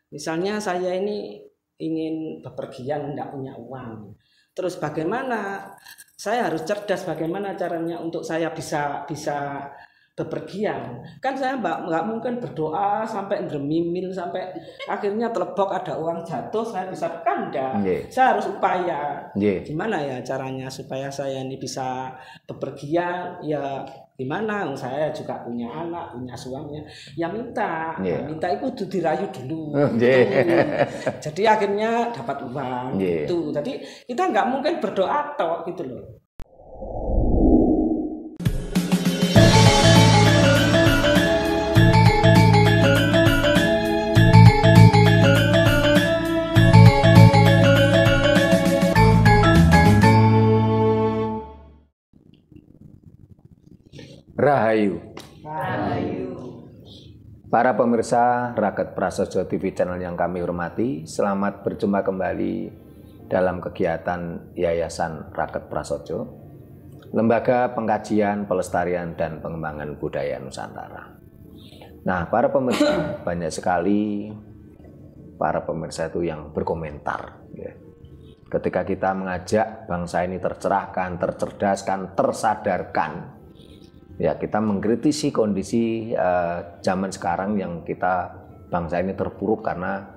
Misalnya saya ini ingin bepergian, tidak punya uang. Terus bagaimana? Saya harus cerdas bagaimana caranya untuk saya bisa bepergian. Kan saya nggak mungkin berdoa sampai dremimil sampai akhirnya telebok ada uang jatuh saya bisa kanda. Saya harus upaya. Gimana ya caranya supaya saya ini bisa bepergian? Ya gimana? Saya juga punya anak, punya suaminya. Ya minta, minta itu dirayu dulu. Jadi akhirnya dapat uang. Itu. Jadi kita nggak mungkin berdoa tok gitu loh. Rahayu. Para pemirsa Raket Prasojo TV channel yang kami hormati, selamat berjumpa kembali dalam kegiatan Yayasan Raket Prasojo, Lembaga Pengkajian, Pelestarian, dan Pengembangan Budaya Nusantara. Nah, para pemirsa, banyak sekali para pemirsa itu yang berkomentar ya. Ketika kita mengajak bangsa ini tercerahkan, tercerdaskan, tersadarkan, ya kita mengkritisi kondisi zaman sekarang yang kita bangsa ini terpuruk karena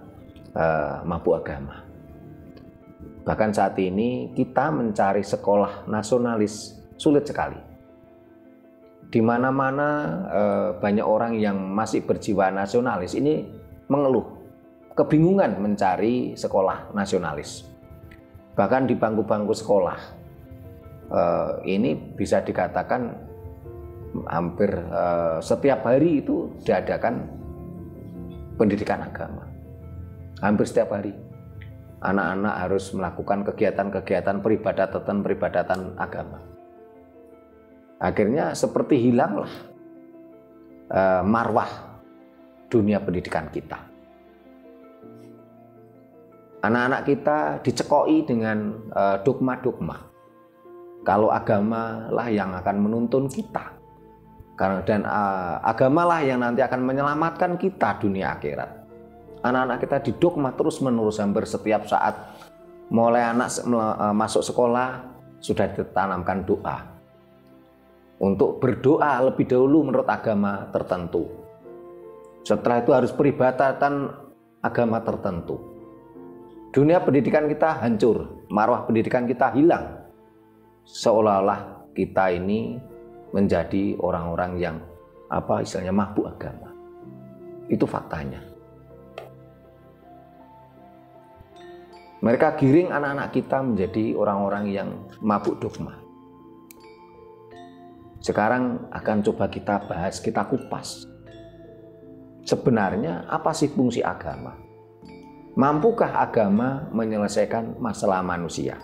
mabuk agama. Bahkan saat ini kita mencari sekolah nasionalis sulit sekali. Di mana-mana banyak orang yang masih berjiwa nasionalis ini mengeluh, kebingungan mencari sekolah nasionalis. Bahkan di bangku-bangku sekolah ini bisa dikatakan hampir setiap hari itu diadakan pendidikan agama. Hampir setiap hari anak-anak harus melakukan kegiatan-kegiatan peribadatan agama. Akhirnya seperti hilanglah marwah dunia pendidikan kita. Anak-anak kita dicekoi dengan dogma-dogma. Kalau agama lah yang akan menuntun kita. Dan agamalah yang nanti akan menyelamatkan kita dunia akhirat. Anak-anak kita didogma terus-menerus hampir setiap saat. Mulai anak masuk sekolah sudah ditanamkan doa. Untuk berdoa lebih dahulu menurut agama tertentu. Setelah itu harus peribadatan agama tertentu. Dunia pendidikan kita hancur, marwah pendidikan kita hilang. Seolah-olah kita ini menjadi orang-orang yang istilahnya mabuk agama. Itu faktanya. Mereka giring anak-anak kita menjadi orang-orang yang mabuk dogma. Sekarang akan coba kita bahas, kita kupas. Sebenarnya apa sih fungsi agama? Mampukah agama menyelesaikan masalah manusia?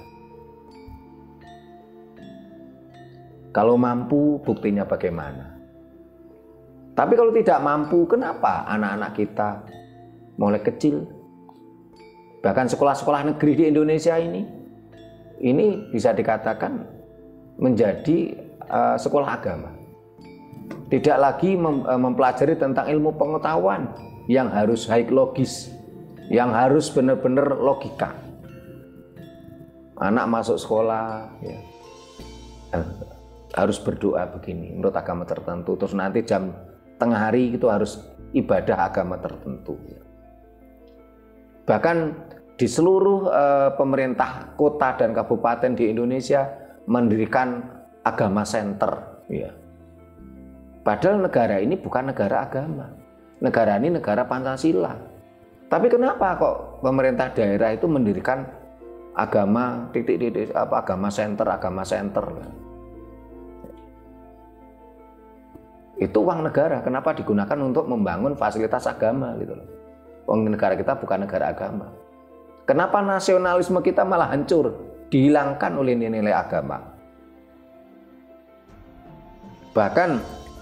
Kalau mampu, buktinya bagaimana? Tapi kalau tidak mampu, kenapa anak-anak kita mulai kecil, bahkan sekolah-sekolah negeri di Indonesia ini bisa dikatakan menjadi sekolah agama. Tidak lagi mempelajari tentang ilmu pengetahuan yang harus high logis, yang harus benar-benar logika. Anak masuk sekolah, ya, harus berdoa begini menurut agama tertentu, terus nanti jam tengah hari itu harus ibadah agama tertentu. Bahkan di seluruh pemerintah kota dan kabupaten di Indonesia mendirikan agama center, ya. Padahal negara ini bukan negara agama, negara ini negara Pancasila. Tapi kenapa kok pemerintah daerah itu mendirikan agama agama center? Itu uang negara, kenapa digunakan untuk membangun fasilitas agama gitu loh. Uang negara kita bukan negara agama. Kenapa nasionalisme kita malah hancur, dihilangkan oleh nilai agama? Bahkan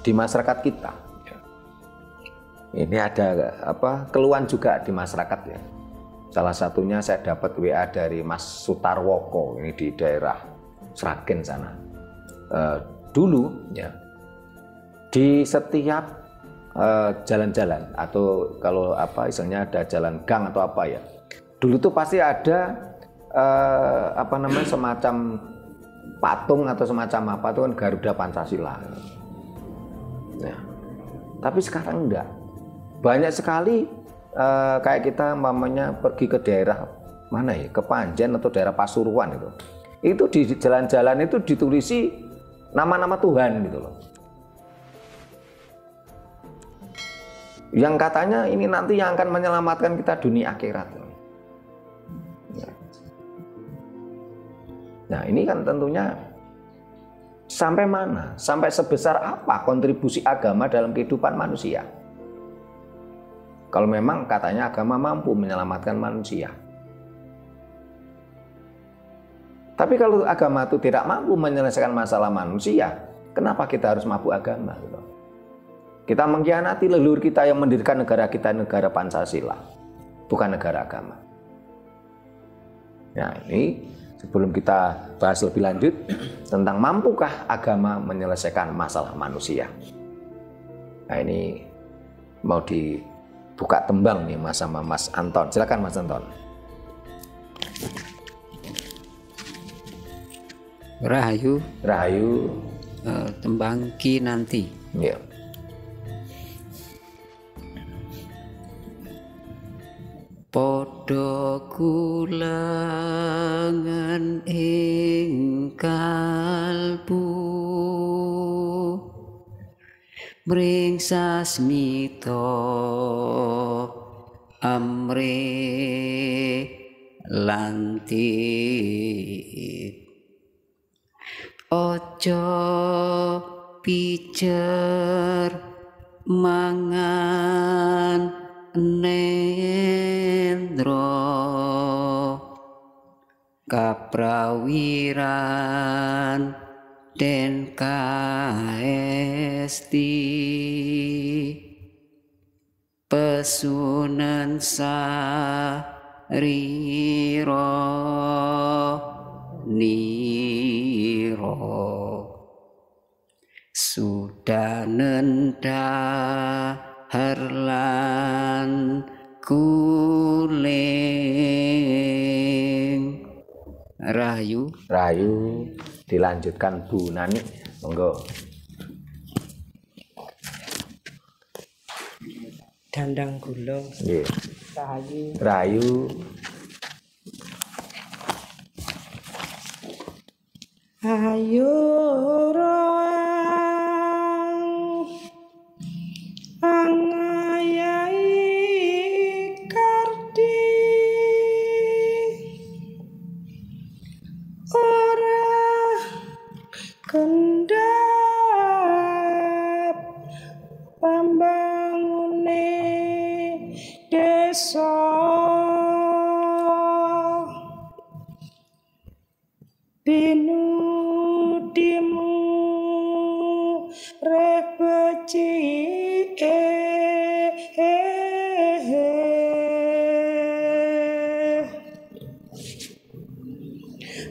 di masyarakat kita, ini ada keluhan juga di masyarakat ya. Salah satunya saya dapat WA dari Mas Sutarwoko, ini di daerah Sragen sana. Dulu ya, di setiap jalan-jalan atau kalau apa istilahnya ada jalan gang atau apa ya. Dulu tuh pasti ada semacam patung atau semacam apa tuh kan Garuda Pancasila. Ya. Tapi sekarang enggak. Banyak sekali kayak kita mamanya pergi ke daerah mana ya, ke Panjen atau daerah Pasuruan itu di jalan-jalan itu ditulisi nama-nama Tuhan gitu loh. Yang katanya ini nanti yang akan menyelamatkan kita dunia akhirat. Nah ini kan tentunya sampai mana, sampai sebesar apa kontribusi agama dalam kehidupan manusia. Kalau memang katanya agama mampu menyelamatkan manusia. Tapi kalau agama itu tidak mampu menyelesaikan masalah manusia, kenapa kita harus mabuk agama? Kita mengkhianati leluhur kita yang mendirikan negara kita, negara Pancasila, bukan negara agama. Nah ini sebelum kita bahas lebih lanjut tentang mampukah agama menyelesaikan masalah manusia. Nah ini mau dibuka tembang nih Mas sama Mas Anton. Silakan Mas Anton. Rahayu. Rahayu. Tembang Kinanti. Ya. Padha kulangan ing kalbu mring sasmita amre lantit ojo pijer mangan nendro kaprawiran den kaesti pesunan sarira niro sudanenda harlan kuling. Rahayu. Rahayu. Dilanjutkan Bu Nani, monggo. Dandang gulung. Yeah. Rahayu. Rahayu. Ayo kendap pambangune desa pinudimu rek becike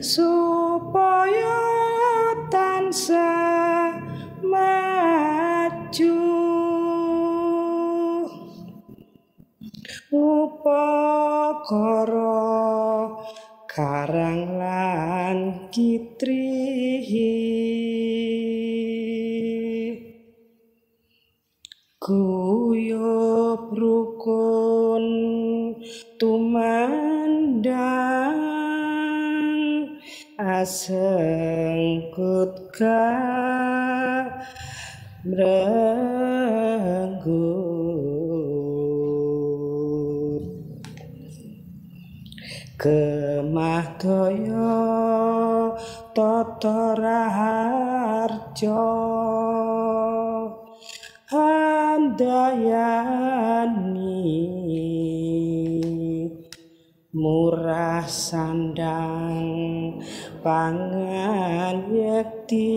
supaya tansah maju upakara karang lan kitrihi guyub rukun tumandang asengkut merenggut kemah daya tata raharja handayani murah sandang pangan yekti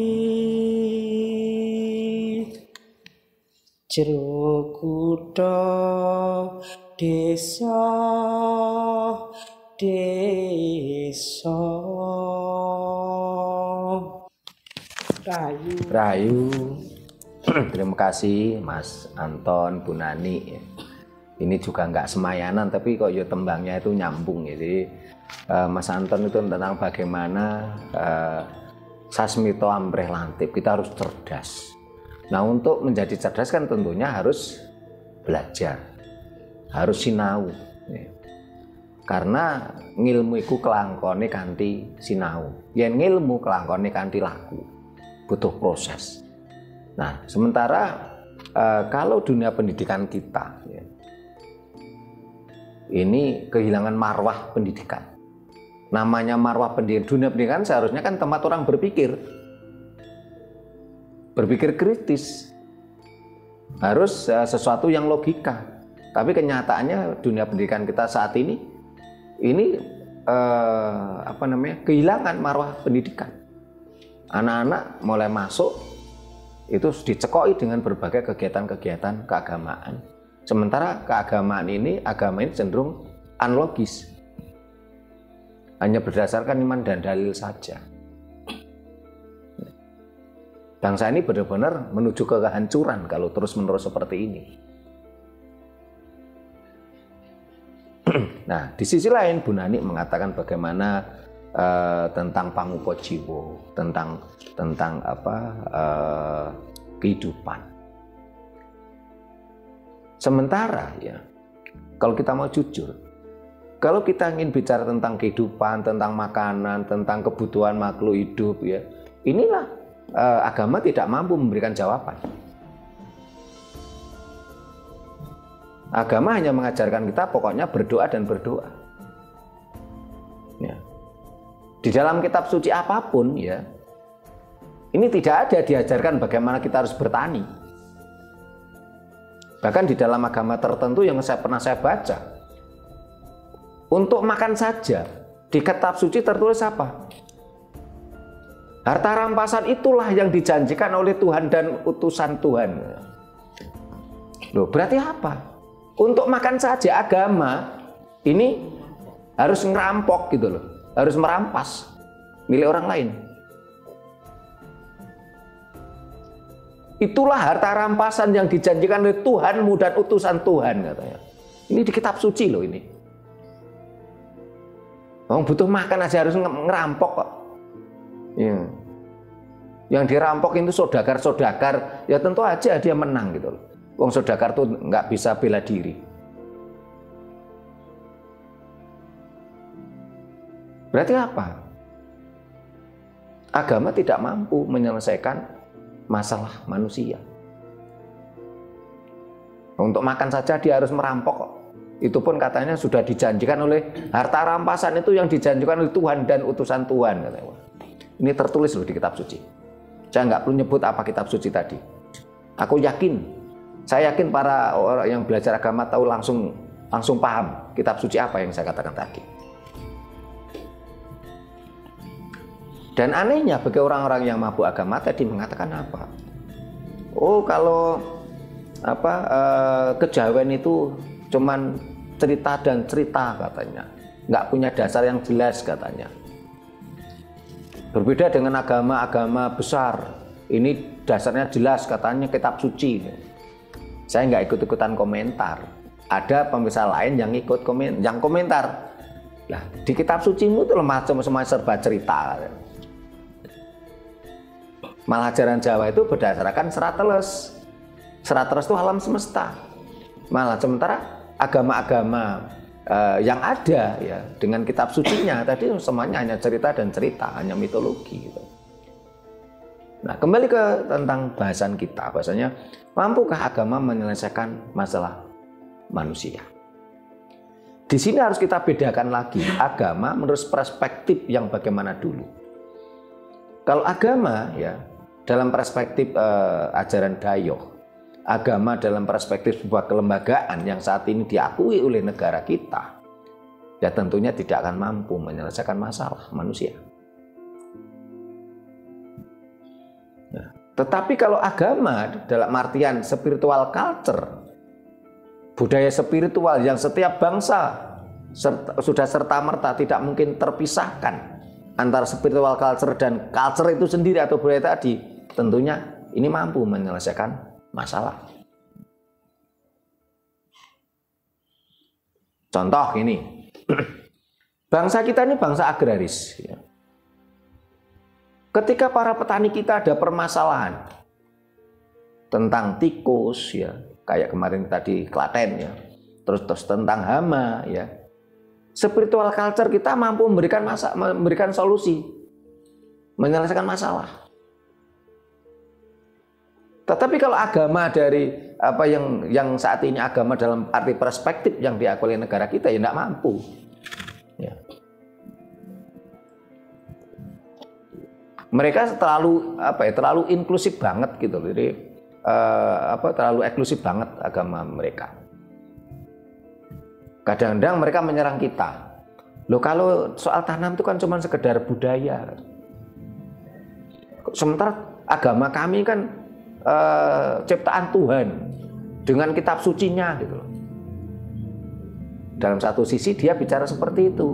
jero kutha desa Rahayu. Terima kasih Mas Anton, Bu Nani. Ini juga nggak semayanan tapi kok ya tembangnya itu nyambung ya. Jadi Mas Anton itu tentang bagaimana sasmito ambreh lantip, kita harus cerdas. Nah untuk menjadi cerdas kan tentunya harus belajar, harus sinau. Karena ngilmu iku kelangkone kanthi sinau. Yen ngilmu kelangkone kanthi laku, butuh proses. Nah sementara kalau dunia pendidikan kita ya, ini kehilangan marwah pendidikan. Namanya marwah pendidikan, dunia pendidikan seharusnya kan tempat orang berpikir kritis, harus sesuatu yang logika. Tapi kenyataannya dunia pendidikan kita saat ini kehilangan marwah pendidikan. Anak-anak mulai masuk itu dicekoi dengan berbagai kegiatan-kegiatan keagamaan. Sementara agama ini cenderung analogis, hanya berdasarkan iman dan dalil saja. Bangsa ini benar-benar menuju ke kehancuran kalau terus-menerus seperti ini. Nah, di sisi lain Bu Nani mengatakan bagaimana tentang pangupa jiwa, tentang kehidupan. Sementara ya, kalau kita mau jujur, kalau kita ingin bicara tentang kehidupan, tentang makanan, tentang kebutuhan makhluk hidup ya, inilah agama tidak mampu memberikan jawaban. Agama hanya mengajarkan kita pokoknya berdoa dan berdoa. Ya. Di dalam kitab suci apapun ya, ini tidak ada diajarkan bagaimana kita harus bertani. Bahkan di dalam agama tertentu yang pernah saya baca, untuk makan saja di kitab suci tertulis apa? Harta rampasan itulah yang dijanjikan oleh Tuhan dan utusan Tuhan. Loh, berarti apa? Untuk makan saja agama ini harus ngerampok gitu loh, harus merampas milik orang lain. Itulah harta rampasan yang dijanjikan oleh Tuhanmu dan utusan Tuhan katanya. Ini di kitab suci loh ini. Orang butuh makan aja harus ngerampok kok. Ya. Yang dirampok itu saudagar-saudagar, ya tentu aja dia menang gitu loh. Wong saudagar tuh nggak bisa bela diri. Berarti apa? Agama tidak mampu menyelesaikan masalah manusia. Untuk makan saja dia harus merampok kok. Itu pun katanya sudah dijanjikan oleh harta rampasan itu yang dijanjikan oleh Tuhan dan utusan Tuhan katanya. Ini tertulis loh di kitab suci. Saya nggak perlu nyebut apa kitab suci tadi. Aku yakin, saya yakin para orang yang belajar agama tahu langsung paham kitab suci apa yang saya katakan tadi. Dan anehnya bagi orang-orang yang mabuk agama tadi mengatakan apa? Oh kalau kejawen itu cuman cerita dan cerita katanya, nggak punya dasar yang jelas katanya. Berbeda dengan agama-agama besar, ini dasarnya jelas katanya kitab suci. Saya nggak ikut-ikutan komentar. Ada pemisah lain yang ikut komentar. Lah di kitab sucimu itu macam-macam serba cerita. Malah ajaran Jawa itu berdasarkan serat teles. Serat teles itu alam semesta. Malah sementara agama-agama yang ada ya dengan kitab sucinya tadi semuanya hanya cerita dan cerita, hanya mitologi gitu. Nah, kembali ke tentang bahasan kita, bahasanya mampukah agama menyelesaikan masalah manusia? Di sini harus kita bedakan lagi agama menurut perspektif yang bagaimana dulu. Kalau agama ya dalam perspektif ajaran Dayoh, agama dalam perspektif sebuah kelembagaan yang saat ini diakui oleh negara kita, ya tentunya tidak akan mampu menyelesaikan masalah manusia. Nah, tetapi kalau agama dalam artian spiritual culture, budaya spiritual yang setiap bangsa sudah serta-merta tidak mungkin terpisahkan antara spiritual culture dan culture itu sendiri atau budaya tadi, tentunya ini mampu menyelesaikan masalah. Contoh ini, bangsa kita ini bangsa agraris. Ketika para petani kita ada permasalahan tentang tikus, ya, kayak kemarin tadi Klaten, ya, terus tentang hama, ya, spiritual culture kita mampu memberikan solusi, menyelesaikan masalah. Tetapi kalau agama dari apa yang saat ini agama dalam arti perspektif yang diakui oleh negara kita, ya tidak mampu. Ya. Mereka terlalu inklusif banget gitu, jadi terlalu eksklusif banget agama mereka. Kadang-kadang mereka menyerang kita. Loh, kalau soal tanam itu kan cuma sekedar budaya. Sementara agama kami kan ciptaan Tuhan dengan kitab sucinya gitu. Dalam satu sisi dia bicara seperti itu,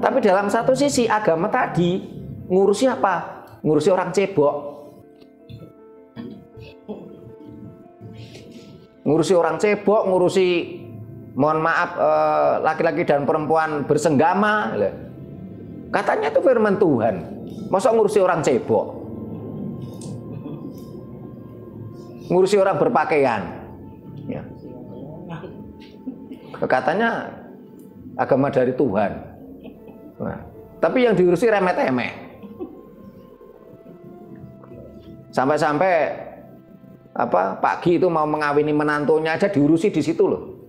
tapi dalam satu sisi agama tadi ngurusi apa? Ngurusi orang cebok, ngurusi mohon maaf laki-laki dan perempuan bersenggama. Katanya itu firman Tuhan, masa ngurusi orang cebok, ngurusi orang berpakaian, ya. Katanya agama dari Tuhan. Nah, tapi yang diurusi remeh-temeh. Sampai-sampai pagi itu mau mengawini menantunya aja diurusi di situ loh.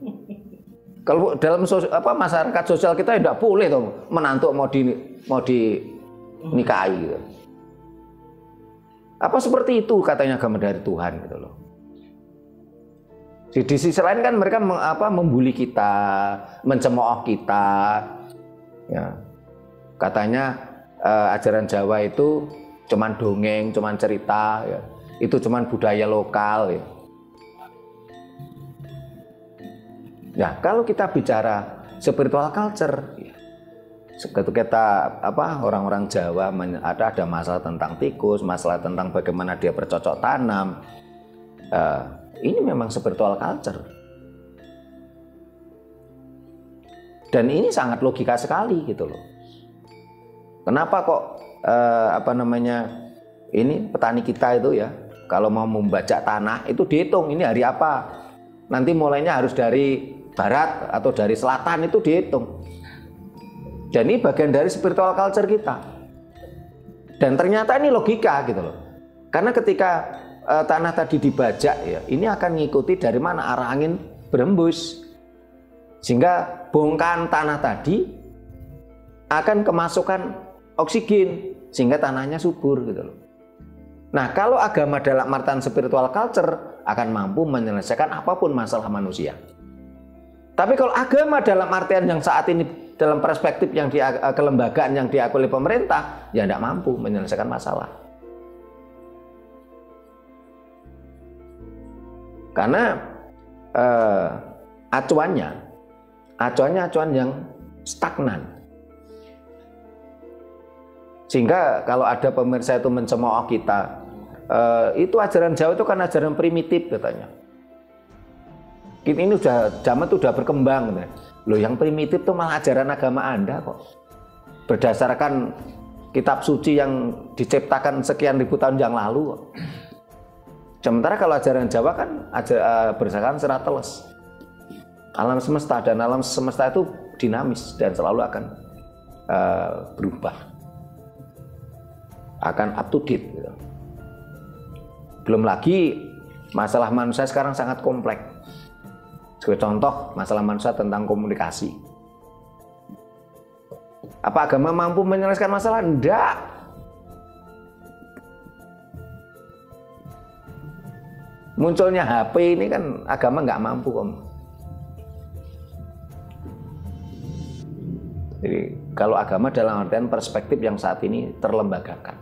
Kalau dalam masyarakat sosial kita tidak boleh tuh menantu mau dinikahi gitu. Apa seperti itu katanya agama dari Tuhan gitu loh. Di sisi lain kan mereka membuli kita, mencemooh kita. Ya. Katanya ajaran Jawa itu cuman dongeng, cuman cerita, ya. Itu cuman budaya lokal, ya. Ya, kalau kita bicara spiritual culture, ya, kita orang-orang Jawa ada masalah tentang tikus, masalah tentang bagaimana dia bercocok tanam. Ini memang spiritual culture. Dan ini sangat logika sekali gitu loh. Kenapa kok ini petani kita itu ya, kalau mau membajak tanah itu dihitung ini hari apa. Nanti mulainya harus dari barat atau dari selatan, itu dihitung. Dan ini bagian dari spiritual culture kita. Dan ternyata ini logika gitu loh. Karena ketika tanah tadi dibajak ya, ini akan mengikuti dari mana arah angin berembus. Sehingga bongkahan tanah tadi akan kemasukan oksigen sehingga tanahnya subur gitu loh. Nah, kalau agama dalam artian spiritual culture akan mampu menyelesaikan apapun masalah manusia. Tapi kalau agama dalam artian yang saat ini dalam perspektif yang kelembagaan yang diakui oleh pemerintah, ya tidak mampu menyelesaikan masalah. Karena acuannya yang stagnan. Sehingga kalau ada pemirsa itu mencemooh kita, itu ajaran Jawa itu kan ajaran primitif katanya. Ini zaman itu udah berkembang. Loh, yang primitif itu malah ajaran agama Anda kok. Berdasarkan kitab suci yang diciptakan sekian ribu tahun yang lalu kok. Sementara kalau ajaran Jawa kan berdasarkan serat teles. Alam semesta, dan alam semesta itu dinamis dan selalu akan berubah. Akan up to date gitu. Belum lagi masalah manusia sekarang sangat kompleks. Sebagai contoh masalah manusia tentang komunikasi. Apa agama mampu menyelesaikan masalah? Enggak. Munculnya HP ini kan agama nggak mampu om. Jadi kalau agama dalam artian perspektif yang saat ini terlembagakan,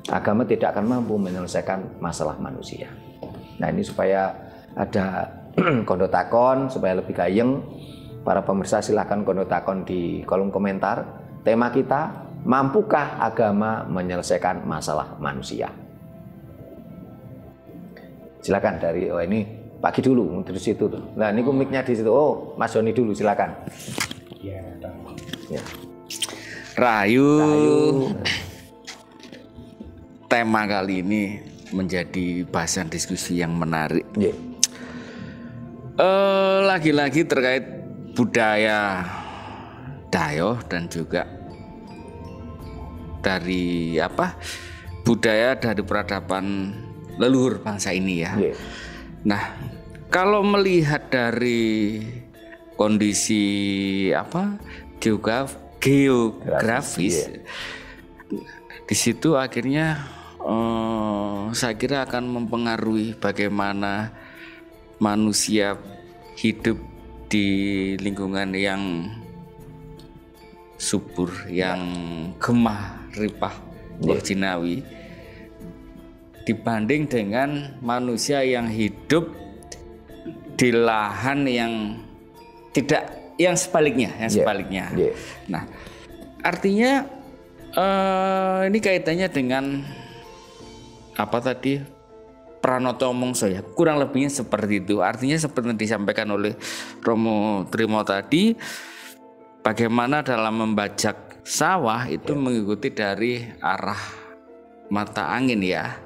agama tidak akan mampu menyelesaikan masalah manusia. Nah, ini supaya ada kondotakon supaya lebih gayeng, para pemirsa silahkan kondotakon di kolom komentar. Tema kita, mampukah agama menyelesaikan masalah manusia? Silakan dari ini pagi dulu dari situ tuh. Nah, ini mic-nya di situ. Oh, Mas Joni dulu silakan. Ya, Ya. Rahayu. Tema kali ini menjadi bahasan diskusi yang menarik. Ya. Lagi-lagi terkait budaya Dayo dan juga dari budaya dari peradaban leluhur bangsa ini ya. Ya. Nah, kalau melihat dari kondisi geografis, ya. di situ akhirnya saya kira akan mempengaruhi bagaimana manusia hidup di lingkungan yang subur, yang gemah ripah berjinawi, dibanding dengan manusia yang hidup di lahan yang tidak, yang sebaliknya. Yeah. Nah, artinya ini kaitannya dengan Pranoto Mongso ya, kurang lebihnya seperti itu. Artinya seperti yang disampaikan oleh Romo Trimo tadi, bagaimana dalam membajak sawah itu mengikuti dari arah mata angin ya.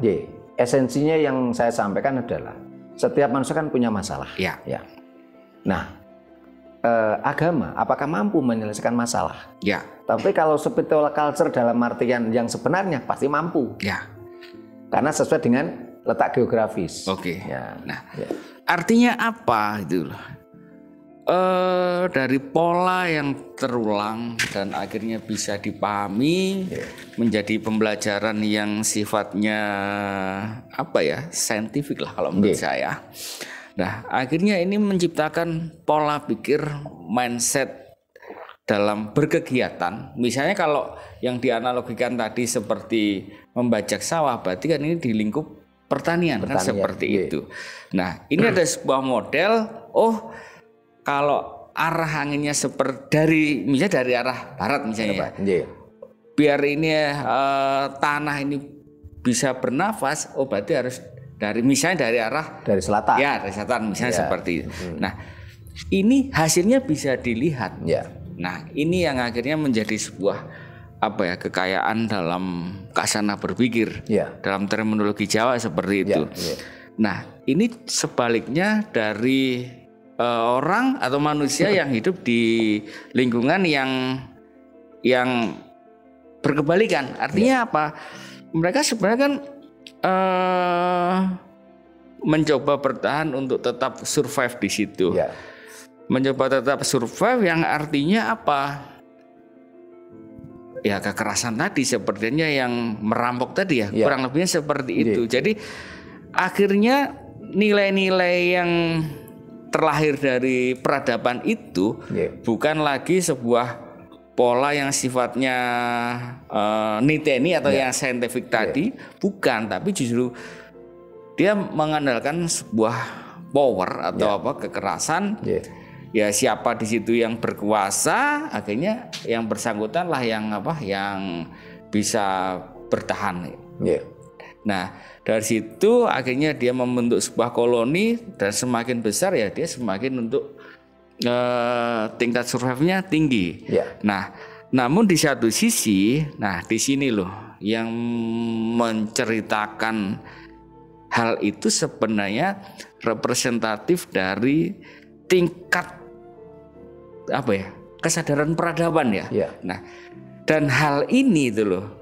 Esensinya yang saya sampaikan adalah setiap manusia kan punya masalah. Ya. Nah, agama apakah mampu menyelesaikan masalah? Ya. Tapi kalau spiritual culture dalam artian yang sebenarnya pasti mampu. Ya. Karena sesuai dengan letak geografis. Oke. Ya. Nah, artinya apa itu? Dari pola yang terulang dan akhirnya bisa dipahami menjadi pembelajaran yang sifatnya saintifik lah kalau menurut saya. Nah, akhirnya ini menciptakan pola pikir, mindset dalam berkegiatan. Misalnya kalau yang dianalogikan tadi seperti membajak sawah, berarti kan ini di lingkup pertanian. Kan seperti itu. Nah, ini ada sebuah model. Kalau arah anginnya seperti misalnya dari arah barat misalnya, biar ini tanah ini bisa bernafas, berarti harus dari selatan. Ya, dari selatan misalnya seperti itu. Nah, ini hasilnya bisa dilihat. Nah, ini yang akhirnya menjadi sebuah kekayaan dalam kasana berpikir. Dalam terminologi Jawa seperti itu. Nah, ini sebaliknya dari orang atau manusia yang hidup di lingkungan yang berkebalikan. Artinya apa? Mereka sebenarnya kan mencoba bertahan untuk tetap survive di situ. Mencoba tetap survive yang artinya apa? Ya kekerasan tadi sepertinya yang merampok tadi ya. Kurang lebihnya seperti itu. Jadi akhirnya nilai-nilai yang terlahir dari peradaban itu bukan lagi sebuah pola yang sifatnya niteni atau yang saintifik tadi, bukan, tapi justru dia mengandalkan sebuah power atau kekerasan. Ya siapa di situ yang berkuasa, akhirnya yang bersangkutan lah yang bisa bertahan. Nah, dari situ akhirnya dia membentuk sebuah koloni dan semakin besar ya dia semakin untuk tingkat survive-nya tinggi. Nah, namun di satu sisi, di sini loh yang menceritakan hal itu sebenarnya representatif dari tingkat kesadaran peradaban ya. Nah, dan hal ini itu loh.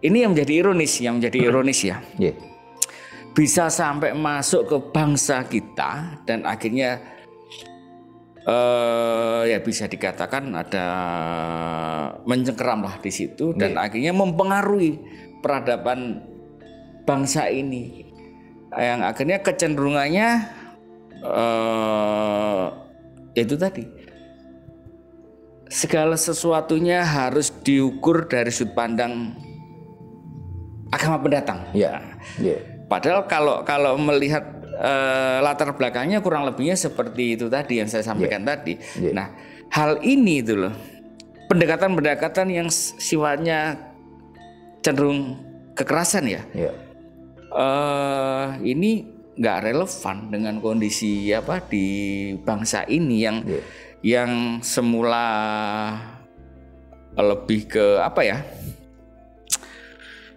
Ini yang menjadi ironis ya. Bisa sampai masuk ke bangsa kita dan akhirnya ya bisa dikatakan ada mencengkeram lah di situ dan akhirnya mempengaruhi peradaban bangsa ini yang akhirnya kecenderungannya itu tadi segala sesuatunya harus diukur dari sudut pandang agama pendatang. Padahal kalau melihat latar belakangnya kurang lebihnya seperti itu tadi yang saya sampaikan tadi. Nah, hal ini itu loh pendekatan-pendekatan yang sifatnya cenderung kekerasan ya. Ini nggak relevan dengan kondisi apa di bangsa ini yang semula lebih ke apa ya,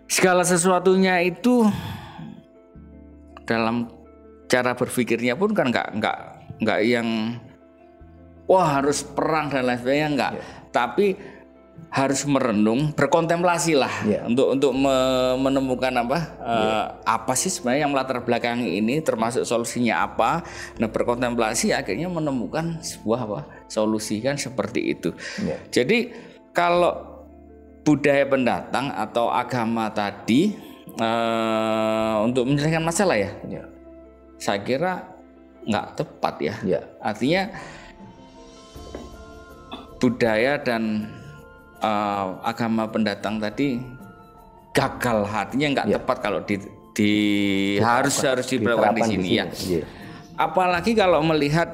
segala sesuatunya itu dalam cara berpikirnya pun kan nggak yang wah harus perang dan lain sebagainya, enggak. Tapi harus merenung, berkontemplasi lah untuk menemukan apa sih sebenarnya yang melatar belakangi ini, termasuk solusinya apa. Nah, berkontemplasi akhirnya menemukan sebuah solusi kan seperti itu. Jadi kalau budaya pendatang atau agama tadi untuk menyelesaikan masalah saya kira nggak tepat ya. Artinya budaya dan agama pendatang tadi gagal, artinya nggak tepat kalau harus diberlakukan di sini ya. Apalagi kalau melihat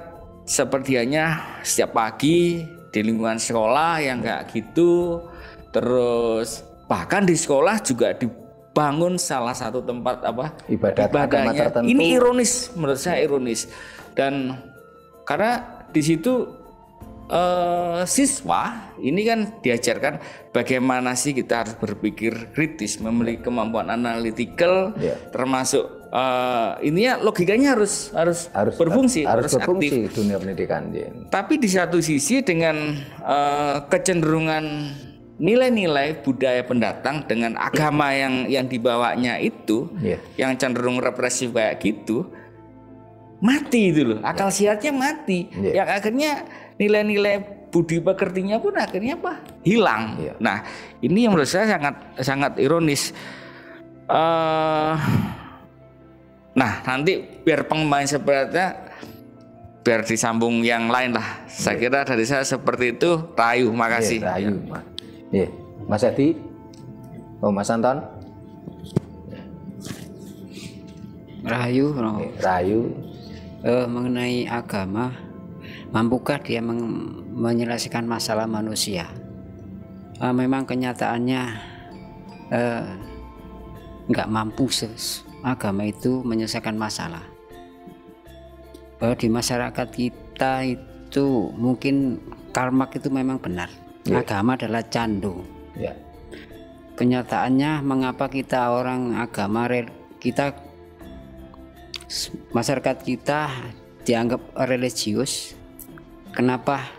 sepertinya setiap pagi di lingkungan sekolah yang kayak gitu, terus bahkan di sekolah juga dibangun salah satu tempat ibadahnya. Ini ironis, menurut saya ironis, dan karena di situ siswa ini kan diajarkan bagaimana sih kita harus berpikir kritis, memiliki kemampuan analytical, termasuk ininya logikanya harus berfungsi, harus aktif dunia pendidikan. Tapi di satu sisi dengan kecenderungan nilai-nilai budaya pendatang dengan agama yang dibawanya itu yang cenderung represif kayak gitu, mati itu loh, akal sehatnya mati, yang akhirnya nilai-nilai budi pekertinya pun akhirnya hilang. Nah, ini yang menurut saya sangat ironis. Nah, nanti biar pengembangan sebenarnya biar disambung yang lain lah. Saya kira dari saya seperti itu. Rayu, makasih. Rayu, Mas Edi, Mas Anton. Rayu. Mengenai agama, mampukah dia menyelesaikan masalah manusia? Memang kenyataannya nggak mampu agama itu menyelesaikan masalah. Di masyarakat kita itu mungkin Karl Marx itu memang benar. Agama adalah candu. Kenyataannya mengapa kita orang agama, masyarakat kita dianggap religius? Kenapa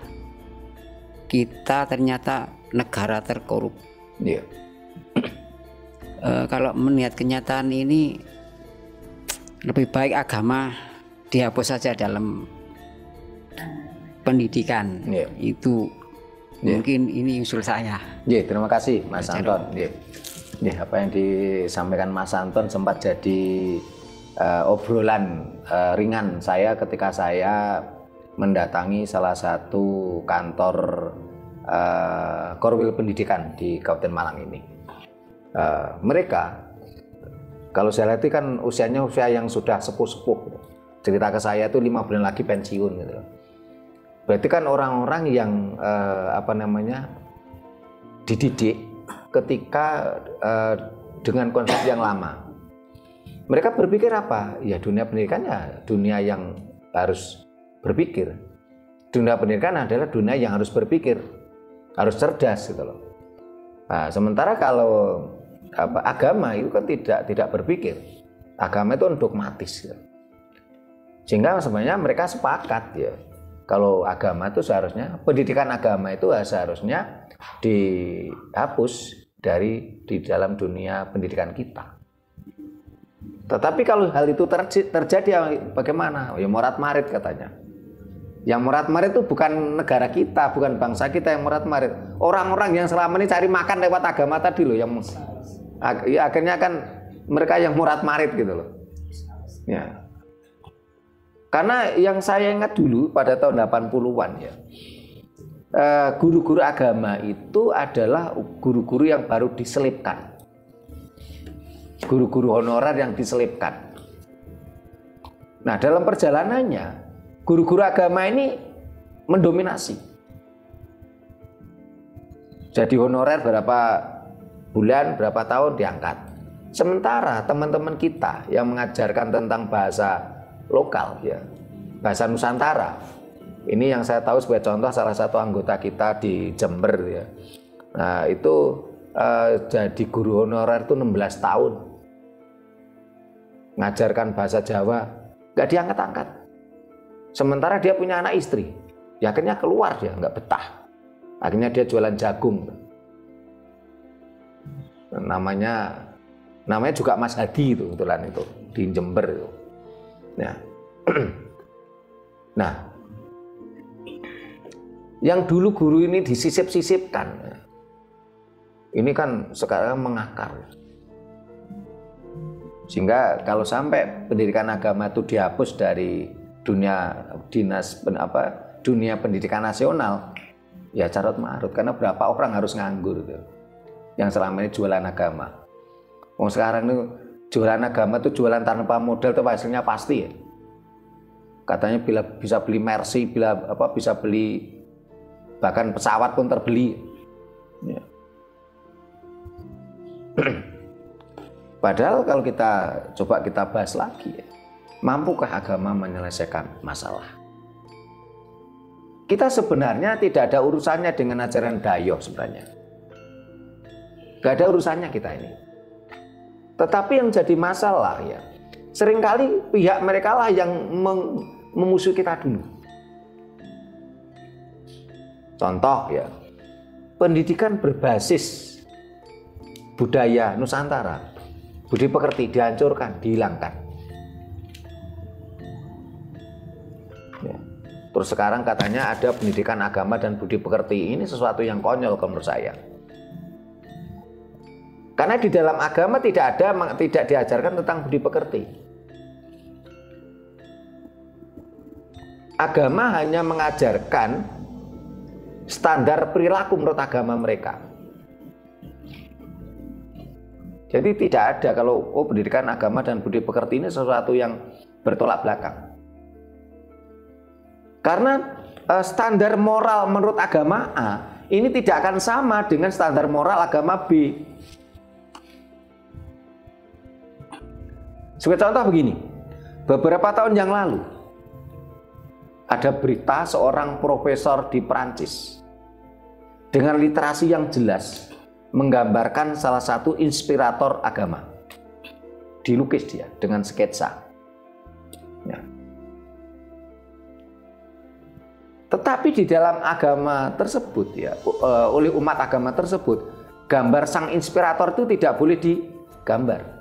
kita ternyata negara terkorup? Kalau melihat kenyataan ini, lebih baik agama dihapus saja dalam pendidikan. Itu mungkin ini usul saya. Terima kasih Mas Anton. Apa yang disampaikan Mas Anton sempat jadi obrolan ringan saya ketika saya mendatangi salah satu kantor Korwil Pendidikan di Kabupaten Malang ini. Mereka, kalau saya lihat kan usianya usia yang sudah sepuh-sepuh. Cerita ke saya itu 5 bulan lagi pensiun gitu. Berarti kan orang-orang yang dididik ketika dengan konsep yang lama. Mereka berpikir apa? Ya dunia pendidikan ya dunia yang harus berpikir. Dunia pendidikan adalah dunia yang harus berpikir, harus cerdas gitu loh. Nah, sementara kalau agama itu kan tidak berpikir. Agama itu dogmatis. Gitu. Sehingga sebenarnya mereka sepakat ya. Kalau agama itu seharusnya pendidikan agama itu seharusnya dihapus di dalam dunia pendidikan kita. Tetapi kalau hal itu terjadi bagaimana? Ya morat-marit katanya. Yang morat-marit itu bukan negara kita, bukan bangsa kita yang morat-marit. Orang-orang yang selama ini cari makan lewat agama tadi loh, yang akhirnya kan mereka yang morat-marit gitu loh. Ya. Karena yang saya ingat dulu pada tahun 80-an ya, guru-guru agama itu adalah guru-guru yang baru diselipkan. Guru-guru honorer yang diselipkan. Nah, dalam perjalanannya guru-guru agama ini mendominasi. Jadi honorer berapa bulan, berapa tahun diangkat. Sementara teman-teman kita yang mengajarkan tentang bahasa lokal ya, bahasa Nusantara. Ini yang saya tahu sebagai contoh salah satu anggota kita di Jember ya. Nah, itu jadi guru honorer itu 16 tahun. Ngajarkan bahasa Jawa, nggak diangkat-angkat. Sementara dia punya anak istri. Ya akhirnya keluar dia, nggak betah. Akhirnya dia jualan jagung. Namanya juga Mas Hadi itu kebetulan itu di Jember itu. Nah, nah, yang dulu guru ini disisip-sisipkan, ini kan sekarang mengakar. Sehingga kalau sampai pendidikan agama itu dihapus dari dunia pendidikan nasional, ya carut marut, karena berapa orang harus nganggur gitu, yang selama ini jualan agama. Sekarang itu jualan agama itu jualan tanpa modal itu hasilnya pasti ya. Katanya bila bisa beli Mercy, bisa beli bahkan pesawat pun terbeli. Ya. Padahal kalau kita bahas lagi ya, mampukah agama menyelesaikan masalah? Kita sebenarnya tidak ada urusannya dengan ajaran Dayo sebenarnya. Gak ada urusannya kita ini. Tetapi yang jadi masalah ya, seringkali pihak mereka lah yang memusuhi kita dulu. Contoh ya, pendidikan berbasis budaya Nusantara, budi pekerti dihancurkan, dihilangkan. Ya. Terus sekarang katanya ada pendidikan agama dan budi pekerti, ini sesuatu yang konyol menurut saya. Karena di dalam agama tidak diajarkan tentang budi pekerti. Agama hanya mengajarkan standar perilaku menurut agama mereka. Jadi tidak ada kalau pendidikan agama dan budi pekerti ini sesuatu yang bertolak belakang. Karena standar moral menurut agama A ini tidak akan sama dengan standar moral agama B. Sebagai contoh begini, beberapa tahun yang lalu ada berita seorang profesor di Perancis dengan literasi yang jelas menggambarkan salah satu inspirator agama. Dilukis dia dengan sketsa. Ya. Tetapi di dalam agama tersebut ya, oleh umat agama tersebut, gambar sang inspirator itu tidak boleh digambar.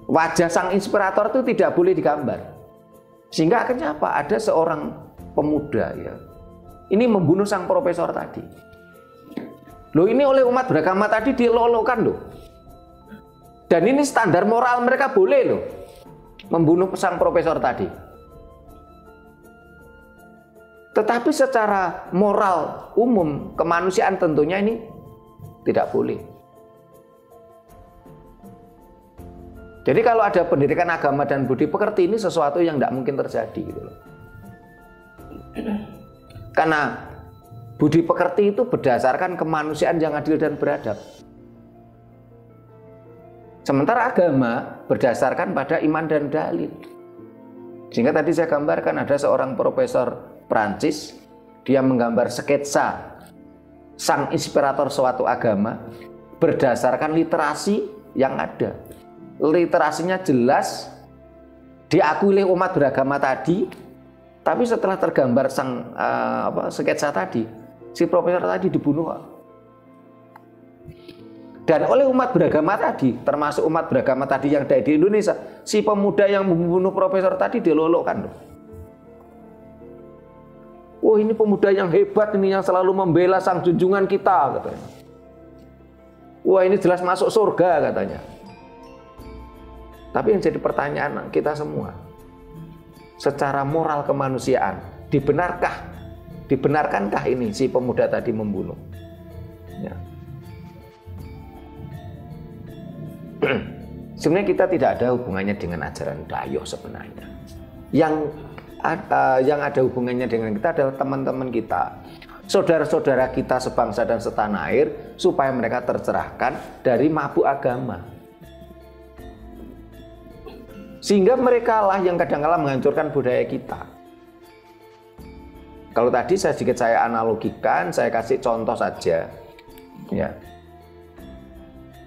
Wajah sang inspirator itu tidak boleh digambar. Sehingga akhirnya apa? Ada seorang pemuda ya, ini membunuh sang profesor tadi. Loh, ini oleh umat beragama tadi dilolokan loh. Dan ini standar moral mereka boleh loh membunuh sang profesor tadi. Tetapi secara moral umum kemanusiaan tentunya ini tidak boleh. Jadi kalau ada pendidikan agama dan budi pekerti ini sesuatu yang tidak mungkin terjadi gitu loh. Karena budi pekerti itu berdasarkan kemanusiaan yang adil dan beradab. Sementara agama berdasarkan pada iman dan dalil. Sehingga tadi saya gambarkan ada seorang profesor Prancis, dia menggambar sketsa sang inspirator suatu agama berdasarkan literasi yang ada. Literasinya jelas, diakui oleh umat beragama tadi, tapi setelah tergambar sang sketsa tadi, si profesor tadi dibunuh. Dan oleh umat beragama tadi, termasuk umat beragama tadi yang ada di Indonesia, si pemuda yang membunuh profesor tadi dilolokkan. Oh, ini pemuda yang hebat ini, yang selalu membela sang junjungan kita katanya. Wah, ini jelas masuk surga katanya. Tapi yang jadi pertanyaan kita semua, secara moral kemanusiaan, dibenarkankah ini si pemuda tadi membunuh? Ya. Sebenarnya kita tidak ada hubungannya dengan ajaran Dayo sebenarnya. Yang ada hubungannya dengan kita adalah teman-teman kita, saudara-saudara kita sebangsa dan setanah air, supaya mereka tercerahkan dari mabuk agama. Sehingga mereka lah yang kadang-kala menghancurkan budaya kita. Kalau tadi saya analogikan, saya kasih contoh saja. Ya.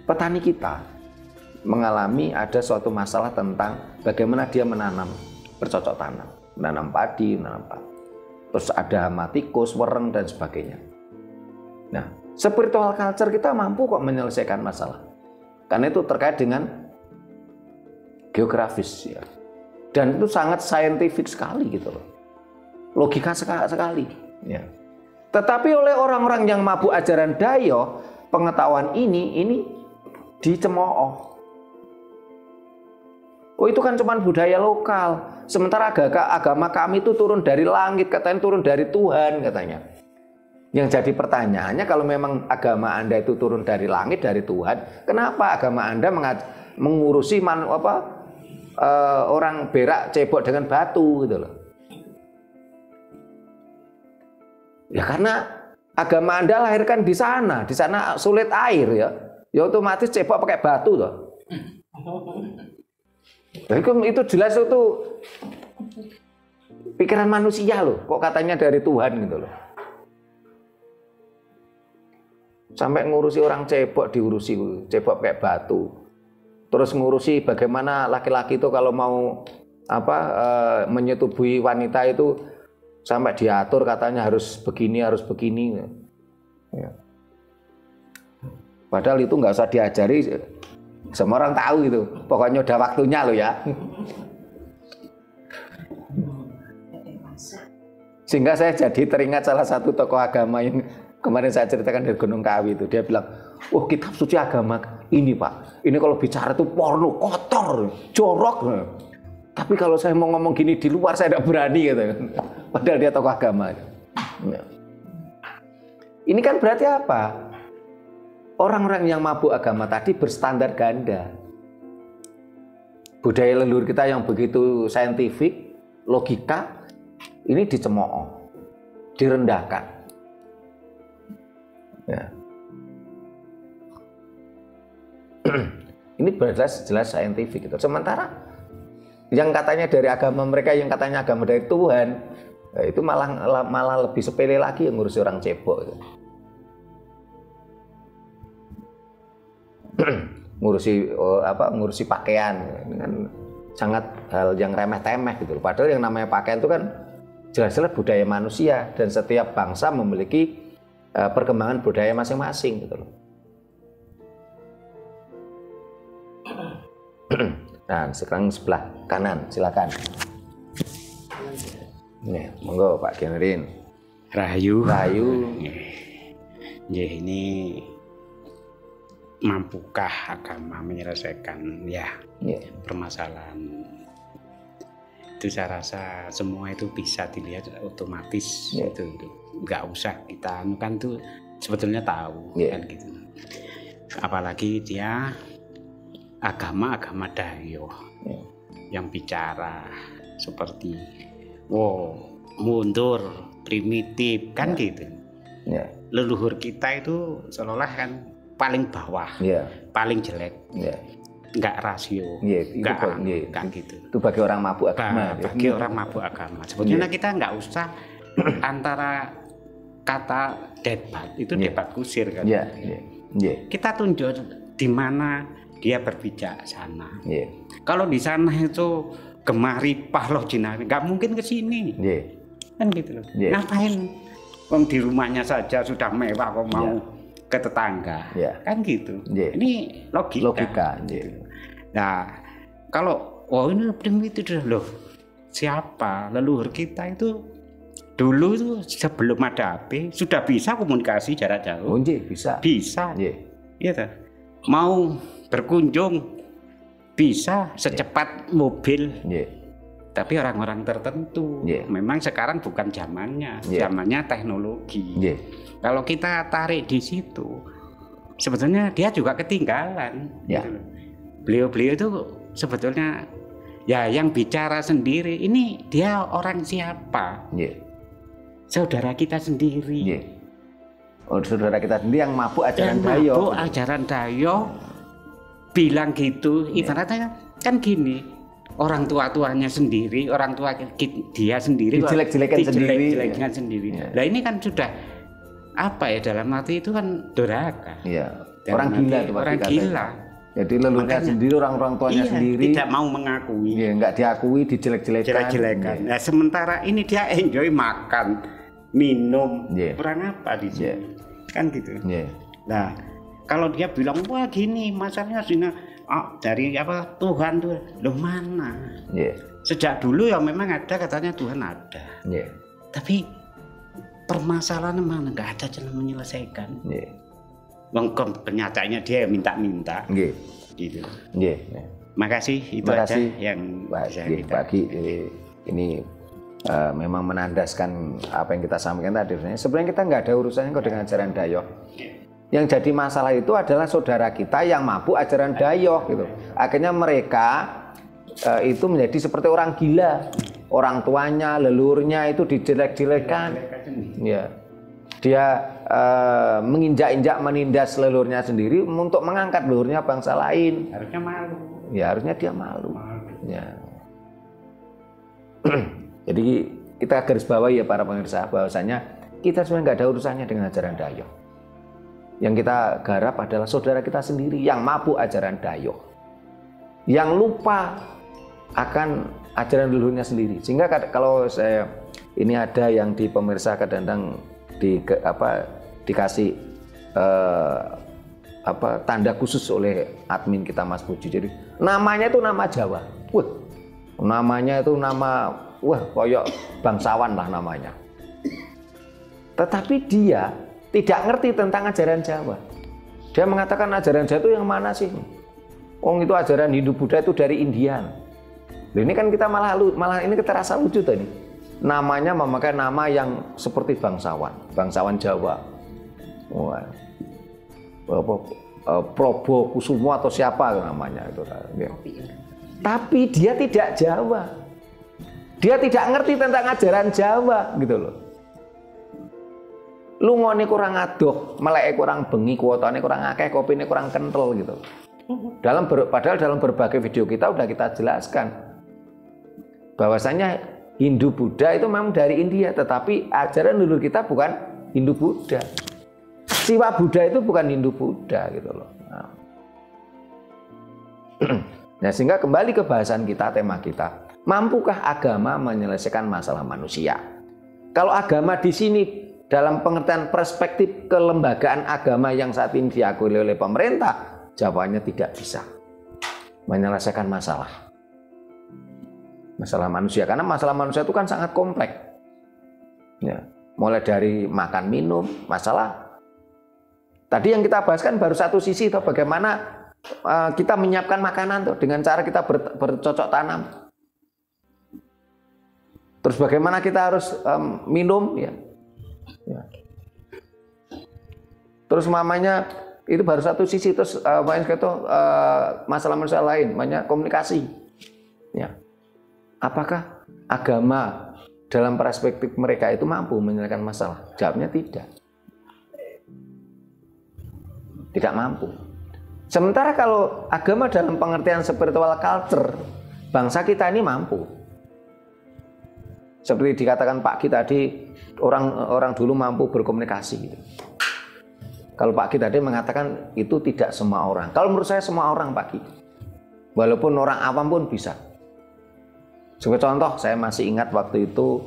Petani kita mengalami ada suatu masalah tentang bagaimana dia menanam bercocok tanam, menanam padi, terus ada hama tikus, wereng dan sebagainya. Nah, spiritual culture kita mampu kok menyelesaikan masalah, karena itu terkait dengan geografis ya, dan itu sangat scientific sekali gitu loh, logika sekali ya. Tetapi oleh orang-orang yang mabuk ajaran Dayo, pengetahuan ini dicemooh. Oh, itu kan cuma budaya lokal. Sementara agama kami itu turun dari langit, katanya turun dari Tuhan katanya. Yang jadi pertanyaannya, kalau memang agama Anda itu turun dari langit, dari Tuhan, kenapa agama Anda mengurusi orang berak cebok dengan batu gitu loh? Ya karena agama Anda lahirkan di sana sulit air ya. Ya otomatis cebok pakai batu loh. Itu jelas itu pikiran manusia loh, kok katanya dari Tuhan gitu loh. Sampai ngurusi orang cebok, diurusi cebok kayak batu. Terus ngurusi bagaimana laki-laki itu kalau mau menyetubuhi wanita itu sampai diatur katanya harus begini ya. Padahal itu nggak usah diajari. Semua orang tahu gitu, pokoknya udah waktunya loh ya. Sehingga saya jadi teringat salah satu tokoh agama yang kemarin saya ceritakan dari Gunung Kawi itu. Dia bilang, oh kitab suci agama ini Pak, ini kalau bicara itu porno, kotor, jorok. Tapi kalau saya mau ngomong gini di luar saya tidak berani gitu. Padahal dia tokoh agama. Ini kan berarti apa? Orang-orang yang mabuk agama tadi berstandar ganda. Budaya leluhur kita yang begitu saintifik, logika, ini dicemooh, direndahkan. Ya. Ini jelas saintifik gitu. Sementara yang katanya dari agama mereka, yang katanya agama dari Tuhan, ya itu malah lebih sepele lagi yang ngurusi orang cebok gitu. ngurusi pakaian, ini kan sangat hal yang remeh-temeh gitu. Padahal yang namanya pakaian itu kan jelas-jelas budaya manusia dan setiap bangsa memiliki perkembangan budaya masing-masing gitu loh. Nah, sekarang sebelah kanan, silakan. Nih, monggo Pak Generin. Rahayu. Ya, ini mampukah agama menyelesaikan permasalahan? Itu saya rasa semua itu bisa dilihat otomatis itu nggak usah kita kan tuh sebetulnya tahu kan gitu. Apalagi dia agama Dayo yang bicara seperti mundur, primitif kan gitu. Leluhur kita itu seolah-olah kan paling bawah, paling jelek, nggak rasio, nggak gitu. Itu bagi orang mabuk agama. Bagi orang mabuk agama. Sebetulnya kita nggak usah antara kata debat itu debat kusir kan. Kita tunjuk di mana dia berbijaksana. Kalau di sana itu gemari pahloh jinari, nggak mungkin ke sini. Kan gitu loh. Ngapain? Wong di rumahnya saja sudah mewah kok mau ke tetangga, kan gitu. Ini logika. Nah, kalau ini primitif loh. Siapa leluhur kita itu dulu itu sebelum ada HP sudah bisa komunikasi jarak jauh. Bisa. Iya toh. Mau berkunjung bisa secepat mobil. Tapi orang-orang tertentu memang sekarang bukan zamannya, zamannya teknologi. Kalau kita tarik di situ, sebetulnya dia juga ketinggalan. Beliau-beliau itu sebetulnya yang bicara sendiri. Ini dia orang siapa? Saudara kita sendiri. Saudara kita sendiri yang mabuk ajaran Dayo. Ajaran Dayo bilang gitu. Ibaratnya kan gini. orang tuanya sendiri, orang tua dia sendiri dijelek-jelekan sendiri. Ya. Nah ini kan sudah apa ya, dalam arti itu kan durhaka. Iya. Orang gila itu orang gila. Jadi leluhurnya sendiri, orang tuanya sendiri tidak mau mengakui. Iya, nggak diakui, dijelek-jelekan. Nah, sementara ini dia enjoy makan, minum, kurang apa di sini? Kan gitu. Nah, kalau dia bilang wah gini masalahnya zina dari apa Tuhan tuh, loh mana? Sejak dulu ya memang ada katanya Tuhan ada. Tapi permasalahan mana nggak ada jalan menyelesaikan. Kenyataannya dia minta-minta. Gitu. Makasih itu aja yang bisa kita. Bagi ini memang menandaskan apa yang kita sampaikan tadi. Sebenarnya kita nggak ada urusannya kok dengan ajaran Dayoh. Yang jadi masalah itu adalah saudara kita yang mabuk ajaran Dayoh gitu. Akhirnya mereka itu menjadi seperti orang gila. Orang tuanya, leluhurnya itu dijelek-jelekan. Ya. Dia menginjak-injak, menindas leluhurnya sendiri untuk mengangkat leluhurnya bangsa lain. Harusnya malu. Ya, harusnya dia malu. Ya. Jadi kita garis bawahi ya para pemirsa bahwasanya kita sebenarnya nggak ada urusannya dengan ajaran Dayoh. Yang kita garap adalah saudara kita sendiri yang mabuk ajaran Dayoh, yang lupa akan ajaran leluhurnya sendiri. Sehingga kalau saya ini ada yang di pemirsa kadang-kadang dikasih tanda khusus oleh admin kita Mas Puji. Jadi namanya itu nama Jawa. Namanya itu nama koyok bangsawan lah namanya. Tetapi dia tidak ngerti tentang ajaran Jawa. Dia mengatakan ajaran Jawa itu yang mana sih? Itu ajaran Hindu Buddha itu dari India. Ini kan kita malah ini kita rasa lucu tadi. Namanya memakai nama yang seperti bangsawan Jawa. Probo Kusumo atau siapa namanya itu. Tapi dia tidak Jawa. Dia tidak ngerti tentang ajaran Jawa gitu loh. Lungone kurang adoh, meleke kurang bengi, kuotane kurang akeh, kopine kurang kental gitu. Padahal dalam berbagai video kita udah kita jelaskan bahwasanya Hindu Buddha itu memang dari India, tetapi ajaran leluhur kita bukan Hindu Buddha. Siwa Buddha itu bukan Hindu Buddha gitu loh. Nah, sehingga kembali ke bahasan kita, tema kita, mampukah agama menyelesaikan masalah manusia? Kalau agama di sini dalam pengertian perspektif kelembagaan agama yang saat ini diakui oleh pemerintah, jawabannya tidak bisa menyelesaikan masalah manusia, karena masalah manusia itu kan sangat kompleks. Ya, mulai dari makan minum, masalah. Tadi yang kita bahas kan baru satu sisi, itu bagaimana kita menyiapkan makanan tuh dengan cara kita bercocok tanam. Terus bagaimana kita harus minum ya. Terus mamanya itu baru satu sisi, terus masalah manusia lain, banyak komunikasi. Ya. Apakah agama dalam perspektif mereka itu mampu menyelesaikan masalah? Jawabnya tidak. Tidak mampu. Sementara kalau agama dalam pengertian spiritual culture, bangsa kita ini mampu. Seperti dikatakan Pak Ki tadi, orang dulu mampu berkomunikasi. Gitu. Kalau Pak Ki tadi mengatakan itu tidak semua orang. Kalau menurut saya semua orang Pak Ki. Walaupun orang awam pun bisa. Sebagai contoh, saya masih ingat waktu itu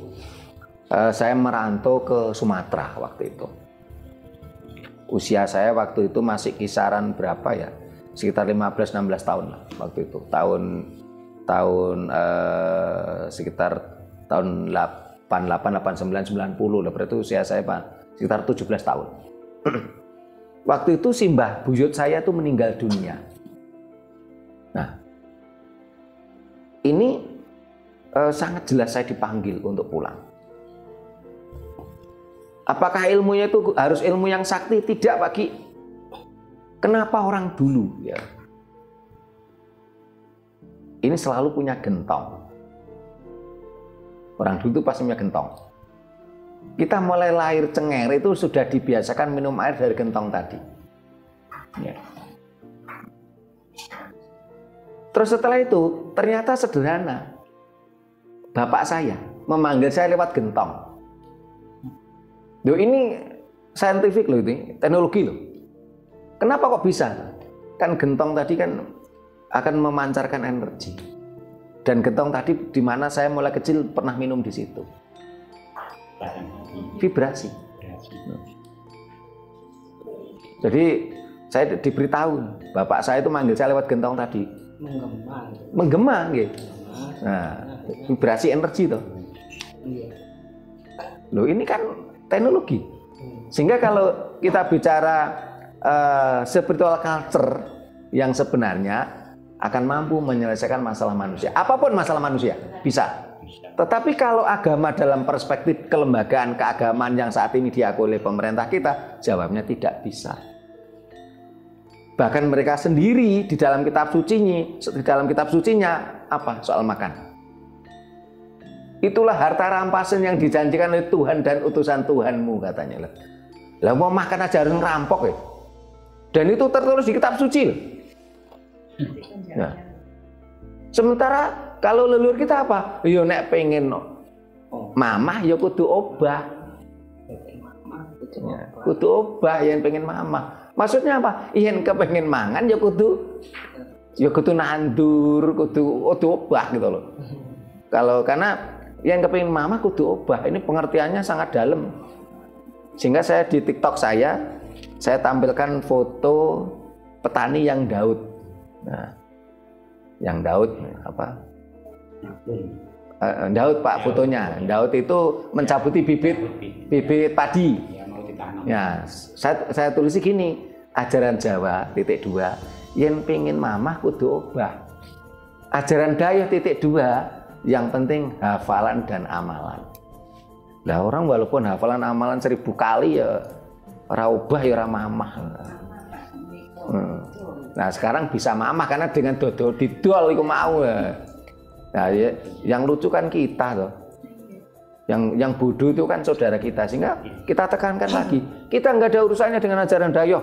saya merantau ke Sumatera waktu itu. Usia saya waktu itu masih kisaran berapa ya? Sekitar 15-16 tahun lah waktu itu. Sekitar tahun 88, 89, 90 lah, berarti usia saya sekitar 17 tahun. Waktu itu simbah buyut saya tuh meninggal dunia. Nah, ini sangat jelas saya dipanggil untuk pulang. Apakah ilmunya itu harus ilmu yang sakti? Tidak, Pak Ki. Kenapa orang dulu ya? Ini selalu punya gentong. Orang dulu itu pasti punya gentong. Kita mulai lahir cenger itu sudah dibiasakan minum air dari gentong tadi. Ya. Terus setelah itu ternyata sederhana. Bapak saya memanggil saya lewat gentong. Loh, ini saintifik loh, ini teknologi loh. Kenapa kok bisa? Kan gentong tadi kan akan memancarkan energi. Dan gentong tadi di mana saya mulai kecil pernah minum di situ. Vibrasi. Jadi saya diberitahu, bapak saya itu manggil saya lewat gentong tadi. Menggema gitu. Nah, vibrasi energi tuh. Loh, ini kan teknologi. Sehingga kalau kita bicara spiritual culture yang sebenarnya akan mampu menyelesaikan masalah manusia. Apapun masalah manusia, bisa. Tetapi kalau agama dalam perspektif kelembagaan keagamaan yang saat ini diakui oleh pemerintah kita, jawabnya tidak bisa. Bahkan mereka sendiri di dalam kitab sucinya apa? Soal makan. Itulah harta rampasan yang dijanjikan oleh Tuhan dan utusan Tuhanmu, katanya. Lah mau makan aja harus ngerampok ya. Dan itu tertulis di kitab suci. Nah. Sementara kalau leluhur kita apa? Yo nek pengen mamah ya kudu obah. Kudu obah yang pengen mamah. Maksudnya apa? Yen kepengen mangan ya kudu nandur, kudu obah gitu loh. Karena yang kepengen mamah kudu obah. Ini pengertiannya sangat dalam. Sehingga saya di TikTok saya tampilkan foto petani yang Daud. Nah, yang Daud apa? Daud Pak fotonya. Daud itu mencabuti bibit padi. Ya, saya tulis gini, ajaran Jawa (2), yang pengen mamah kudu obah. Ajaran Dayak (2), yang penting hafalan dan amalan. Nah, orang walaupun hafalan amalan 1000 kali ya ora obah ya ora mamah. Nah, sekarang bisa mamah karena dengan dodol didol iku mau. Nah, ya, yang lucu kan kita loh. Yang bodoh itu kan saudara kita, sehingga kita tekankan lagi, kita nggak ada urusannya dengan ajaran Dayak.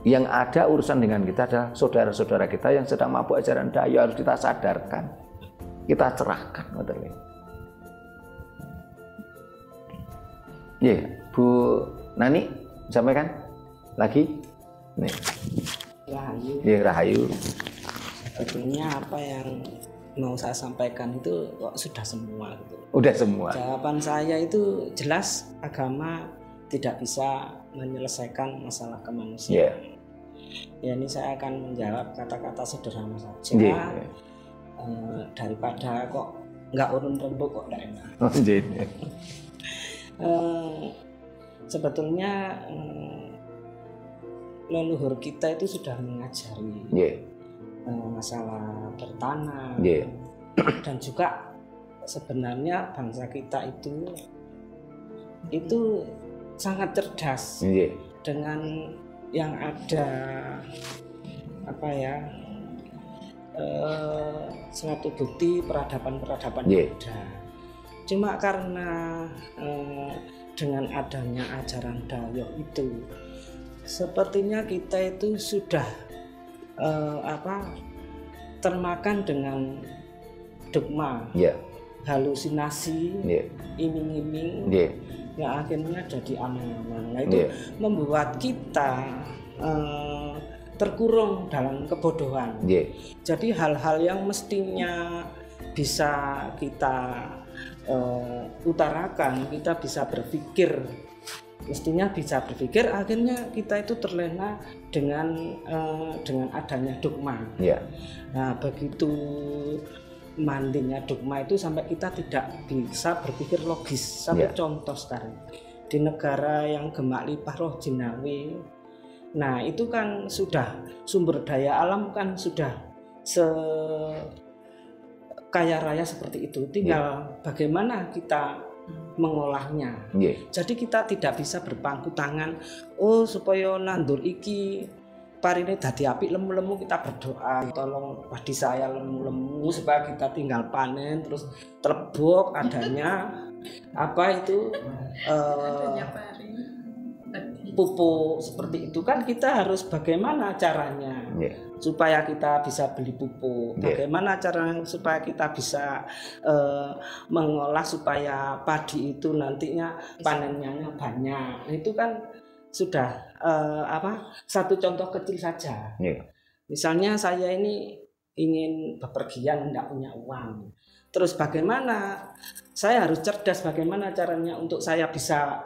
Yang ada urusan dengan kita adalah saudara-saudara kita yang sedang mabuk ajaran Dayak, harus kita sadarkan, kita cerahkan. Ya, Bu Nani sampaikan lagi. Nih. Rahayu. Ya, Rahayu. Sebetulnya apa yang mau saya sampaikan itu kok sudah semua gitu. Udah semua. Jawaban saya itu jelas, agama tidak bisa menyelesaikan masalah kemanusiaan. Ya, ini saya akan menjawab kata-kata sederhana saja. Daripada kok nggak urun rembuk kok nggak enak. Sebetulnya leluhur kita itu sudah mengajari masalah bertanam, dan juga sebenarnya bangsa kita itu sangat cerdas dengan yang ada suatu bukti peradaban Buddha. Cuma karena dengan adanya ajaran Dayak itu, sepertinya kita itu sudah termakan dengan dogma, halusinasi, iming-iming, yang akhirnya jadi angan-angan. Nah, itu membuat kita terkurung dalam kebodohan. Jadi hal-hal yang mestinya bisa kita utarakan, kita bisa berpikir, akhirnya kita itu terlena dengan adanya dogma. Nah, begitu mandinya dogma itu sampai kita tidak bisa berpikir logis. Sampai contoh sekarang di negara yang gemak limpah roh jinawi, nah itu kan sudah sumber daya alam kan sudah kaya raya seperti itu, tinggal bagaimana kita mengolahnya. Jadi kita tidak bisa berpangku tangan, supaya nandur iki parine dadi apik lemu-lemu, kita berdoa tolong padi saya lemu-lemu supaya kita tinggal panen terus terbok adanya pupuk seperti itu kan. Kita harus bagaimana caranya supaya kita bisa beli pupuk, bagaimana cara supaya kita bisa mengolah supaya padi itu nantinya panennya banyak. Itu kan sudah satu contoh kecil saja. Misalnya saya ini ingin bepergian, tidak punya uang. Terus bagaimana saya harus cerdas, bagaimana caranya untuk saya bisa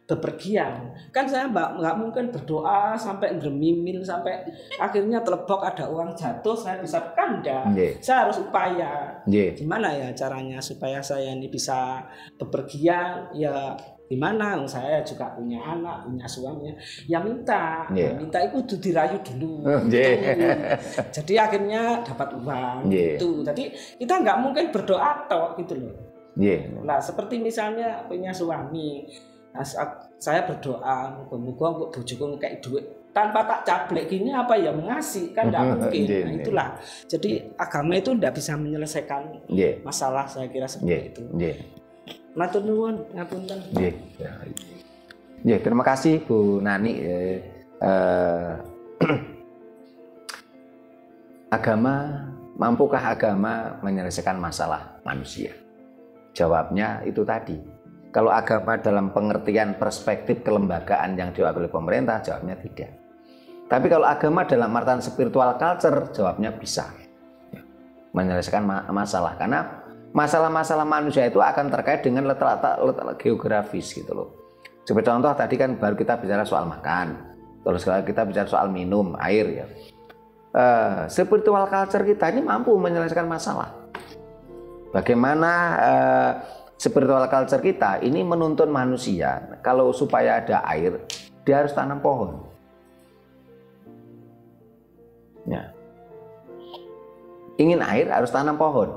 bepergian. Kan saya nggak mungkin berdoa sampai bermimil sampai akhirnya telebok ada uang jatuh saya bisa kanda. Saya harus upaya. Gimana ya caranya supaya saya ini bisa bepergian? Ya gimana? Saya juga punya anak, punya suami. Ya minta, minta itu dirayu dulu. Jadi akhirnya dapat uang. Itu. Jadi kita nggak mungkin berdoa tok gitu loh. Nah seperti misalnya punya suami. Nah, saya berdoa moga-moga kok bojoku kayak duit tanpa tak cablek gini apa ya mengasih kan tidak mungkin. Nah, itulah. Jadi agama itu tidak bisa menyelesaikan masalah, saya kira seperti itu. Matur nuwun, ngapunten. Terima kasih Bu Nani. Mampukah agama menyelesaikan masalah manusia? Jawabnya itu tadi. Kalau agama dalam pengertian perspektif kelembagaan yang diwakili pemerintah, jawabnya tidak. Tapi kalau agama dalam artian spiritual culture, jawabnya bisa menyelesaikan masalah. Karena masalah-masalah manusia itu akan terkait dengan letak geografis gitu loh. Seperti contoh tadi kan baru kita bicara soal makan, terus kita bicara soal minum, air ya. Spiritual culture kita ini mampu menyelesaikan masalah. Bagaimana spiritual culture kita ini menuntun manusia kalau supaya ada air dia harus tanam pohon. Ya. Ingin air harus tanam pohon.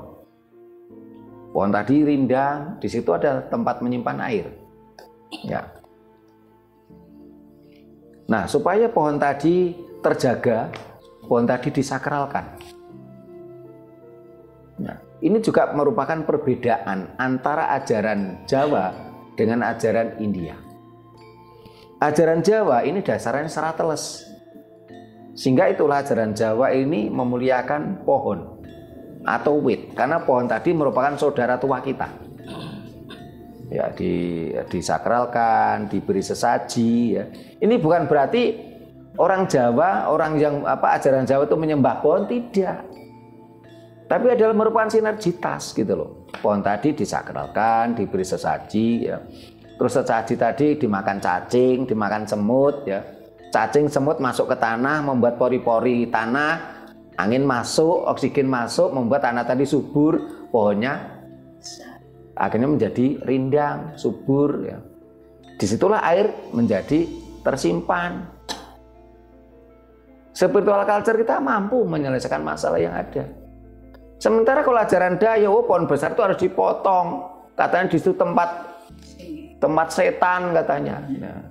Pohon tadi rindang, di situ ada tempat menyimpan air. Ya. Nah, supaya pohon tadi terjaga, pohon tadi disakralkan. Nah, ini juga merupakan perbedaan antara ajaran Jawa dengan ajaran India. Ajaran Jawa ini dasarnya serateles. Sehingga itulah ajaran Jawa ini memuliakan pohon atau wit. Karena pohon tadi merupakan saudara tua kita. Ya, disakralkan, diberi sesaji. Ya. Ini bukan berarti orang Jawa, orang yang ajaran Jawa itu menyembah pohon, tidak. Tapi adalah merupakan sinergitas gitu loh. Pohon tadi disakralkan, diberi sesaji ya. Terus sesaji tadi dimakan cacing, dimakan semut ya. Cacing semut masuk ke tanah, membuat pori-pori tanah, angin masuk, oksigen masuk, membuat tanah tadi subur, pohonnya akhirnya menjadi rindang, subur ya. Disitulah air menjadi tersimpan. Spiritual culture kita mampu menyelesaikan masalah yang ada. Sementara kalau ajaran Daya, pohon besar itu harus dipotong. Katanya di situ tempat setan katanya. Nah.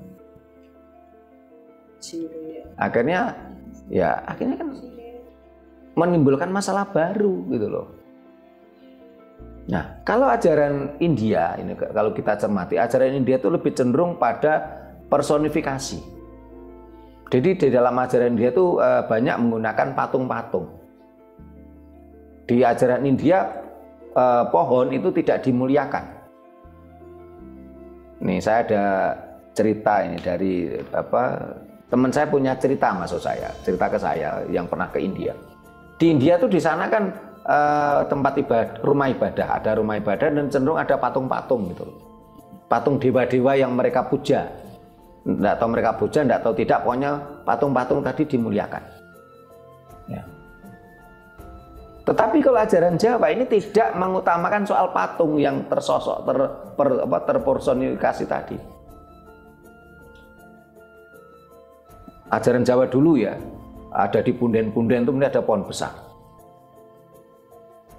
Akhirnya kan menimbulkan masalah baru gitu loh. Nah, kalau ajaran India ini kalau kita cermati, ajaran India itu lebih cenderung pada personifikasi. Jadi di dalam ajaran India itu banyak menggunakan patung-patung. Di ajaran India pohon itu tidak dimuliakan. Nih saya ada cerita ini dari teman saya punya cerita cerita ke saya yang pernah ke India. Di India tuh di sana kan tempat ibadah, rumah ibadah dan cenderung ada patung-patung gitu. Patung dewa-dewa yang mereka puja. Enggak tahu mereka puja, enggak tahu tidak, pokoknya patung-patung tadi dimuliakan. Ya. Tetapi kalau ajaran Jawa ini tidak mengutamakan soal patung yang tersosok, terpersonifikasi tadi. Ajaran Jawa dulu ya, ada di punden-punden itu ada pohon besar.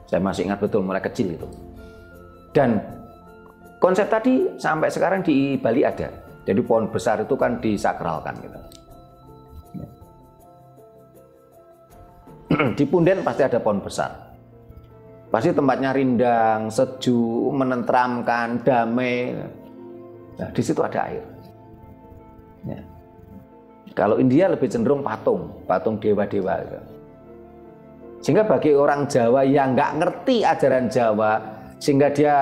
Saya masih ingat betul mulai kecil itu. Dan konsep tadi sampai sekarang di Bali ada. Jadi pohon besar itu kan disakralkan gitu. Di punden pasti ada pohon besar. Pasti tempatnya rindang, sejuk, menenteramkan, damai. Nah, di situ ada air. Ya. Kalau India lebih cenderung patung dewa-dewa gitu. Sehingga bagi orang Jawa yang nggak ngerti ajaran Jawa, sehingga dia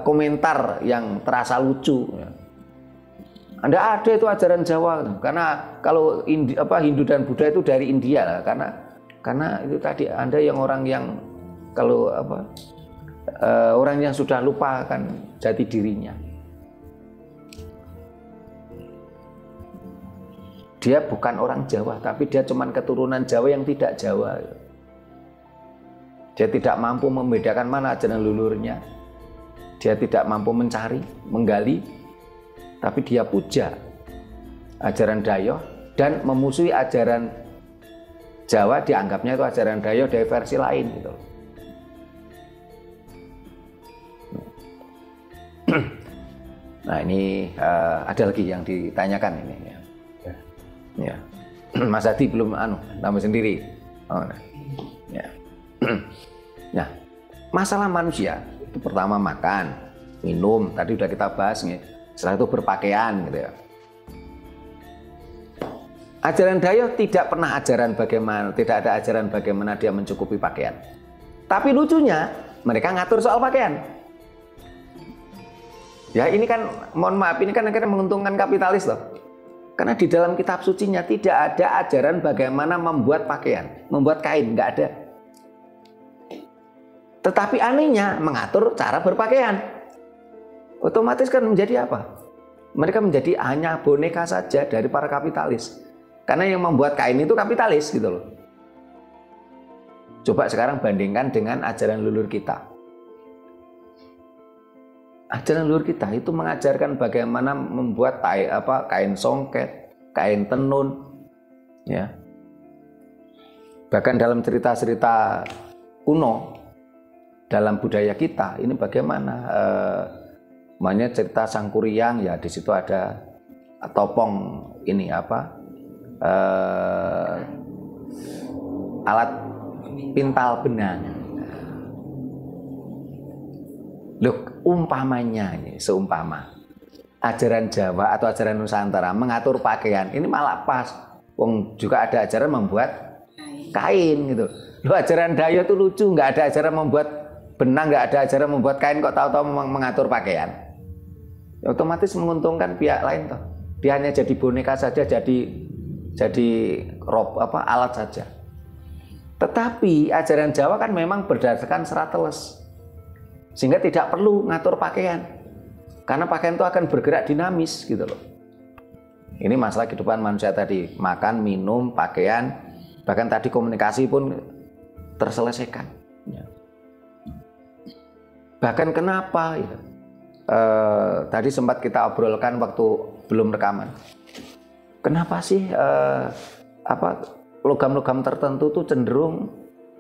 komentar yang terasa lucu. Anda ada itu ajaran Jawa, karena kalau Hindu dan Buddha itu dari India lah, karena itu tadi Anda yang orang yang kalau orang yang sudah lupa akan jati dirinya. Dia bukan orang Jawa, tapi dia cuma keturunan Jawa yang tidak Jawa. Dia tidak mampu membedakan mana ajaran leluhurnya. Dia tidak mampu mencari, menggali, tapi dia puja ajaran Dayo dan memusuhi ajaran Jawa, dianggapnya itu ajaran Dayo dari versi lain gitu. Nah ini ada lagi yang ditanyakan ini ya. Mas Adi belum nama sendiri. Ya. Nah, masalah manusia itu pertama makan, minum, tadi udah kita bahas nih. Setelah itu berpakaian gitu ya. Ajaran Dayo tidak pernah tidak ada ajaran bagaimana dia mencukupi pakaian. Tapi lucunya mereka ngatur soal pakaian. Ya ini kan, mohon maaf, ini kan akhirnya menguntungkan kapitalis loh. Karena di dalam kitab sucinya tidak ada ajaran bagaimana membuat pakaian, membuat kain, nggak ada. Tetapi anehnya mengatur cara berpakaian. Otomatis kan menjadi apa? Mereka menjadi hanya boneka saja dari para kapitalis. Karena yang membuat kain itu kapitalis gitu loh. Coba sekarang bandingkan dengan ajaran leluhur kita. Ajaran leluhur kita itu mengajarkan bagaimana membuat kain songket, kain tenun, ya. Bahkan dalam cerita-cerita kuno dalam budaya kita ini bagaimana namanya cerita Sangkuriang, ya di situ ada topong ini alat pintal benang. Loh, umpamanya ini, seumpama ajaran Jawa atau ajaran Nusantara mengatur pakaian, ini malah pas. Wong juga ada ajaran membuat kain gitu. Loh, ajaran Dayo itu lucu, nggak ada ajaran membuat benang, nggak ada ajaran membuat kain, kok tahu-tahu mengatur pakaian. Ya, otomatis menguntungkan pihak lain toh. Dia hanya jadi boneka saja, jadi alat saja. Tetapi ajaran Jawa kan memang berdasarkan serat teles. Sehingga tidak perlu ngatur pakaian. Karena pakaian itu akan bergerak dinamis gitu loh. Ini masalah kehidupan manusia tadi. Makan, minum, pakaian, bahkan tadi komunikasi pun terselesaikan. Ya. Bahkan kenapa? Ya. Tadi sempat kita obrolkan waktu belum rekaman. Kenapa sih logam-logam tertentu tuh cenderung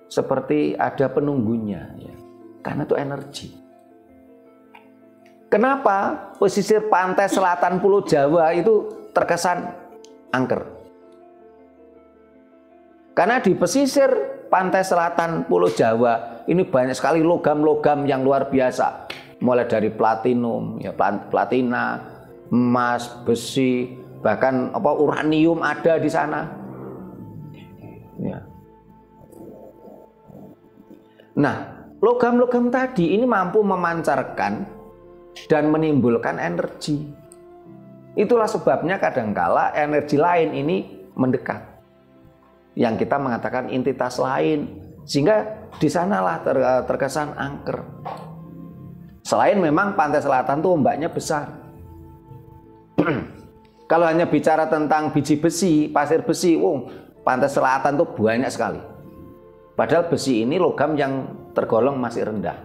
seperti ada penunggunya? Ya. Karena itu energi. Kenapa pesisir pantai selatan Pulau Jawa itu terkesan angker? Karena di pesisir pantai selatan Pulau Jawa ini banyak sekali logam-logam yang luar biasa. Mulai dari platinum, ya platina, emas, besi, bahkan uranium ada di sana. Ya. Nah, logam-logam tadi ini mampu memancarkan dan menimbulkan energi. Itulah sebabnya kadangkala energi lain ini mendekat. Yang kita mengatakan entitas lain. Sehingga di sanalah terkesan angker. Selain memang pantai selatan tuh ombaknya besar. Kalau hanya bicara tentang biji besi, pasir besi, pantai selatan tuh banyak sekali. Padahal besi ini logam yang tergolong masih rendah.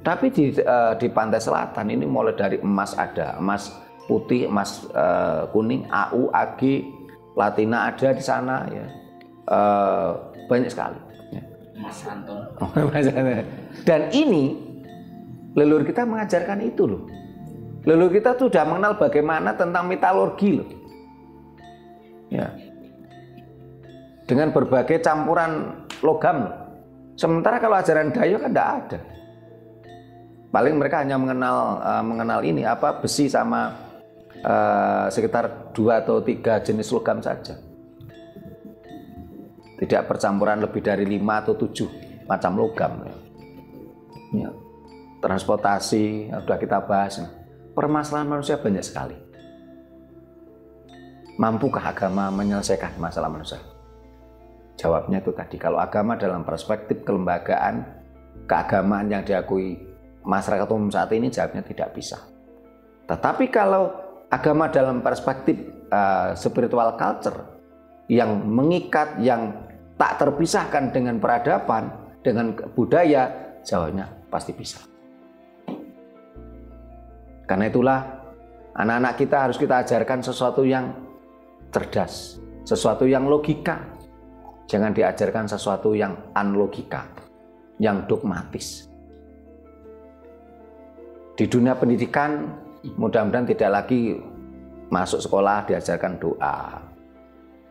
Tapi di pantai selatan ini mulai dari emas ada, emas putih, emas kuning, AU, AG, platina ada di sana ya. Banyak sekali. Ya. Mas Anton. Dan ini leluhur kita mengajarkan itu loh. Leluhur kita sudah mengenal bagaimana tentang metalurgi loh. Ya. Dengan berbagai campuran logam. Sementara kalau ajaran Dayo kan tidak ada. Paling mereka hanya mengenal ini besi sama sekitar 2 atau 3 jenis logam saja. Tidak percampuran lebih dari 5 atau 7 macam logam. Ya. Transportasi sudah kita bahas. Permasalahan manusia banyak sekali. Mampukah agama menyelesaikan masalah manusia? Jawabnya itu tadi, kalau agama dalam perspektif kelembagaan, keagamaan yang diakui masyarakat umum saat ini, jawabnya tidak bisa. Tetapi kalau agama dalam perspektif spiritual culture yang mengikat, yang tak terpisahkan dengan peradaban, dengan budaya, jawabnya pasti bisa. Karena itulah anak-anak kita harus kita ajarkan sesuatu yang cerdas, sesuatu yang logika. Jangan diajarkan sesuatu yang unlogika, yang dogmatis. Di dunia pendidikan, mudah-mudahan tidak lagi masuk sekolah diajarkan doa.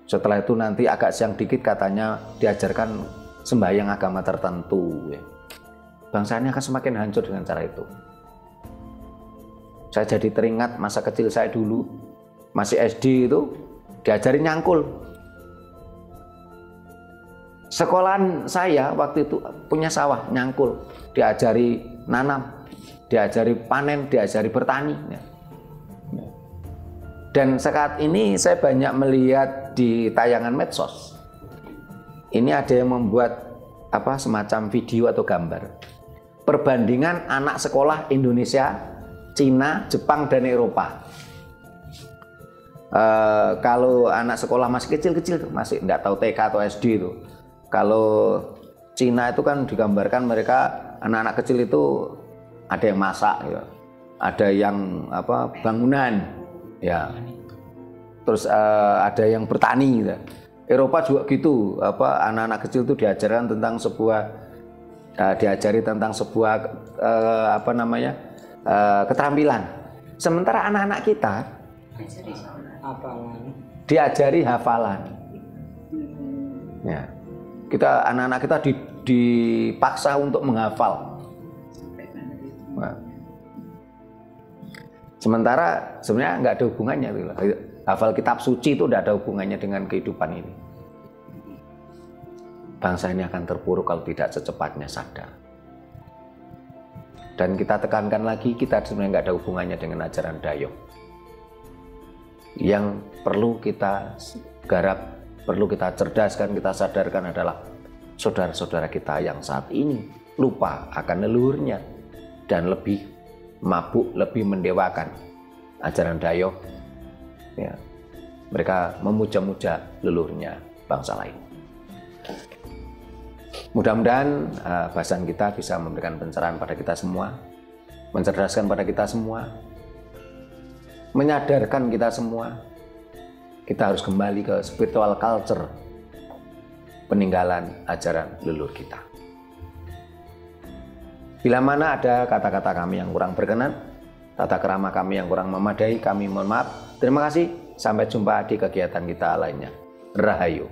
Setelah itu nanti agak siang dikit katanya diajarkan sembahyang agama tertentu. Bangsa ini akan semakin hancur dengan cara itu. Saya jadi teringat masa kecil saya dulu, masih SD itu diajari nyangkul. Sekolahan saya waktu itu punya sawah, nyangkul, diajari nanam, diajari panen, diajari bertani. Dan saat ini saya banyak melihat di tayangan medsos. Ini ada yang membuat semacam video atau gambar. Perbandingan anak sekolah Indonesia, Cina, Jepang, dan Eropa. Kalau anak sekolah masih kecil-kecil, masih tidak tahu TK atau SD itu. Kalau Cina itu kan digambarkan mereka anak-anak kecil itu ada yang masak, ya. Ada yang bangunan, ya. Terus ada yang bertani. Gitu. Eropa juga gitu, anak-anak kecil itu diajarkan tentang diajari tentang sebuah keterampilan. Sementara anak-anak kita diajari hafalan. Ya. Anak-anak kita dipaksa untuk menghafal. Nah. Sementara sebenarnya nggak ada hubungannya. Hafal kitab suci itu tidak ada hubungannya dengan kehidupan ini. Bangsa ini akan terpuruk kalau tidak secepatnya sadar. Dan kita tekankan lagi, kita sebenarnya nggak ada hubungannya dengan ajaran Dayok. Yang perlu kita garap, perlu kita cerdaskan, kita sadarkan adalah saudara-saudara kita yang saat ini lupa akan leluhurnya dan lebih mabuk, lebih mendewakan ajaran Dayok. Ya, mereka memuja-muja leluhurnya bangsa lain. Mudah-mudahan bahasan kita bisa memberikan pencerahan pada kita semua, mencerdaskan pada kita semua, menyadarkan kita semua. Kita harus kembali ke spiritual culture, peninggalan ajaran leluhur kita. Bila mana ada kata-kata kami yang kurang berkenan, tata krama kami yang kurang memadai, kami mohon maaf. Terima kasih, sampai jumpa di kegiatan kita lainnya. Rahayu.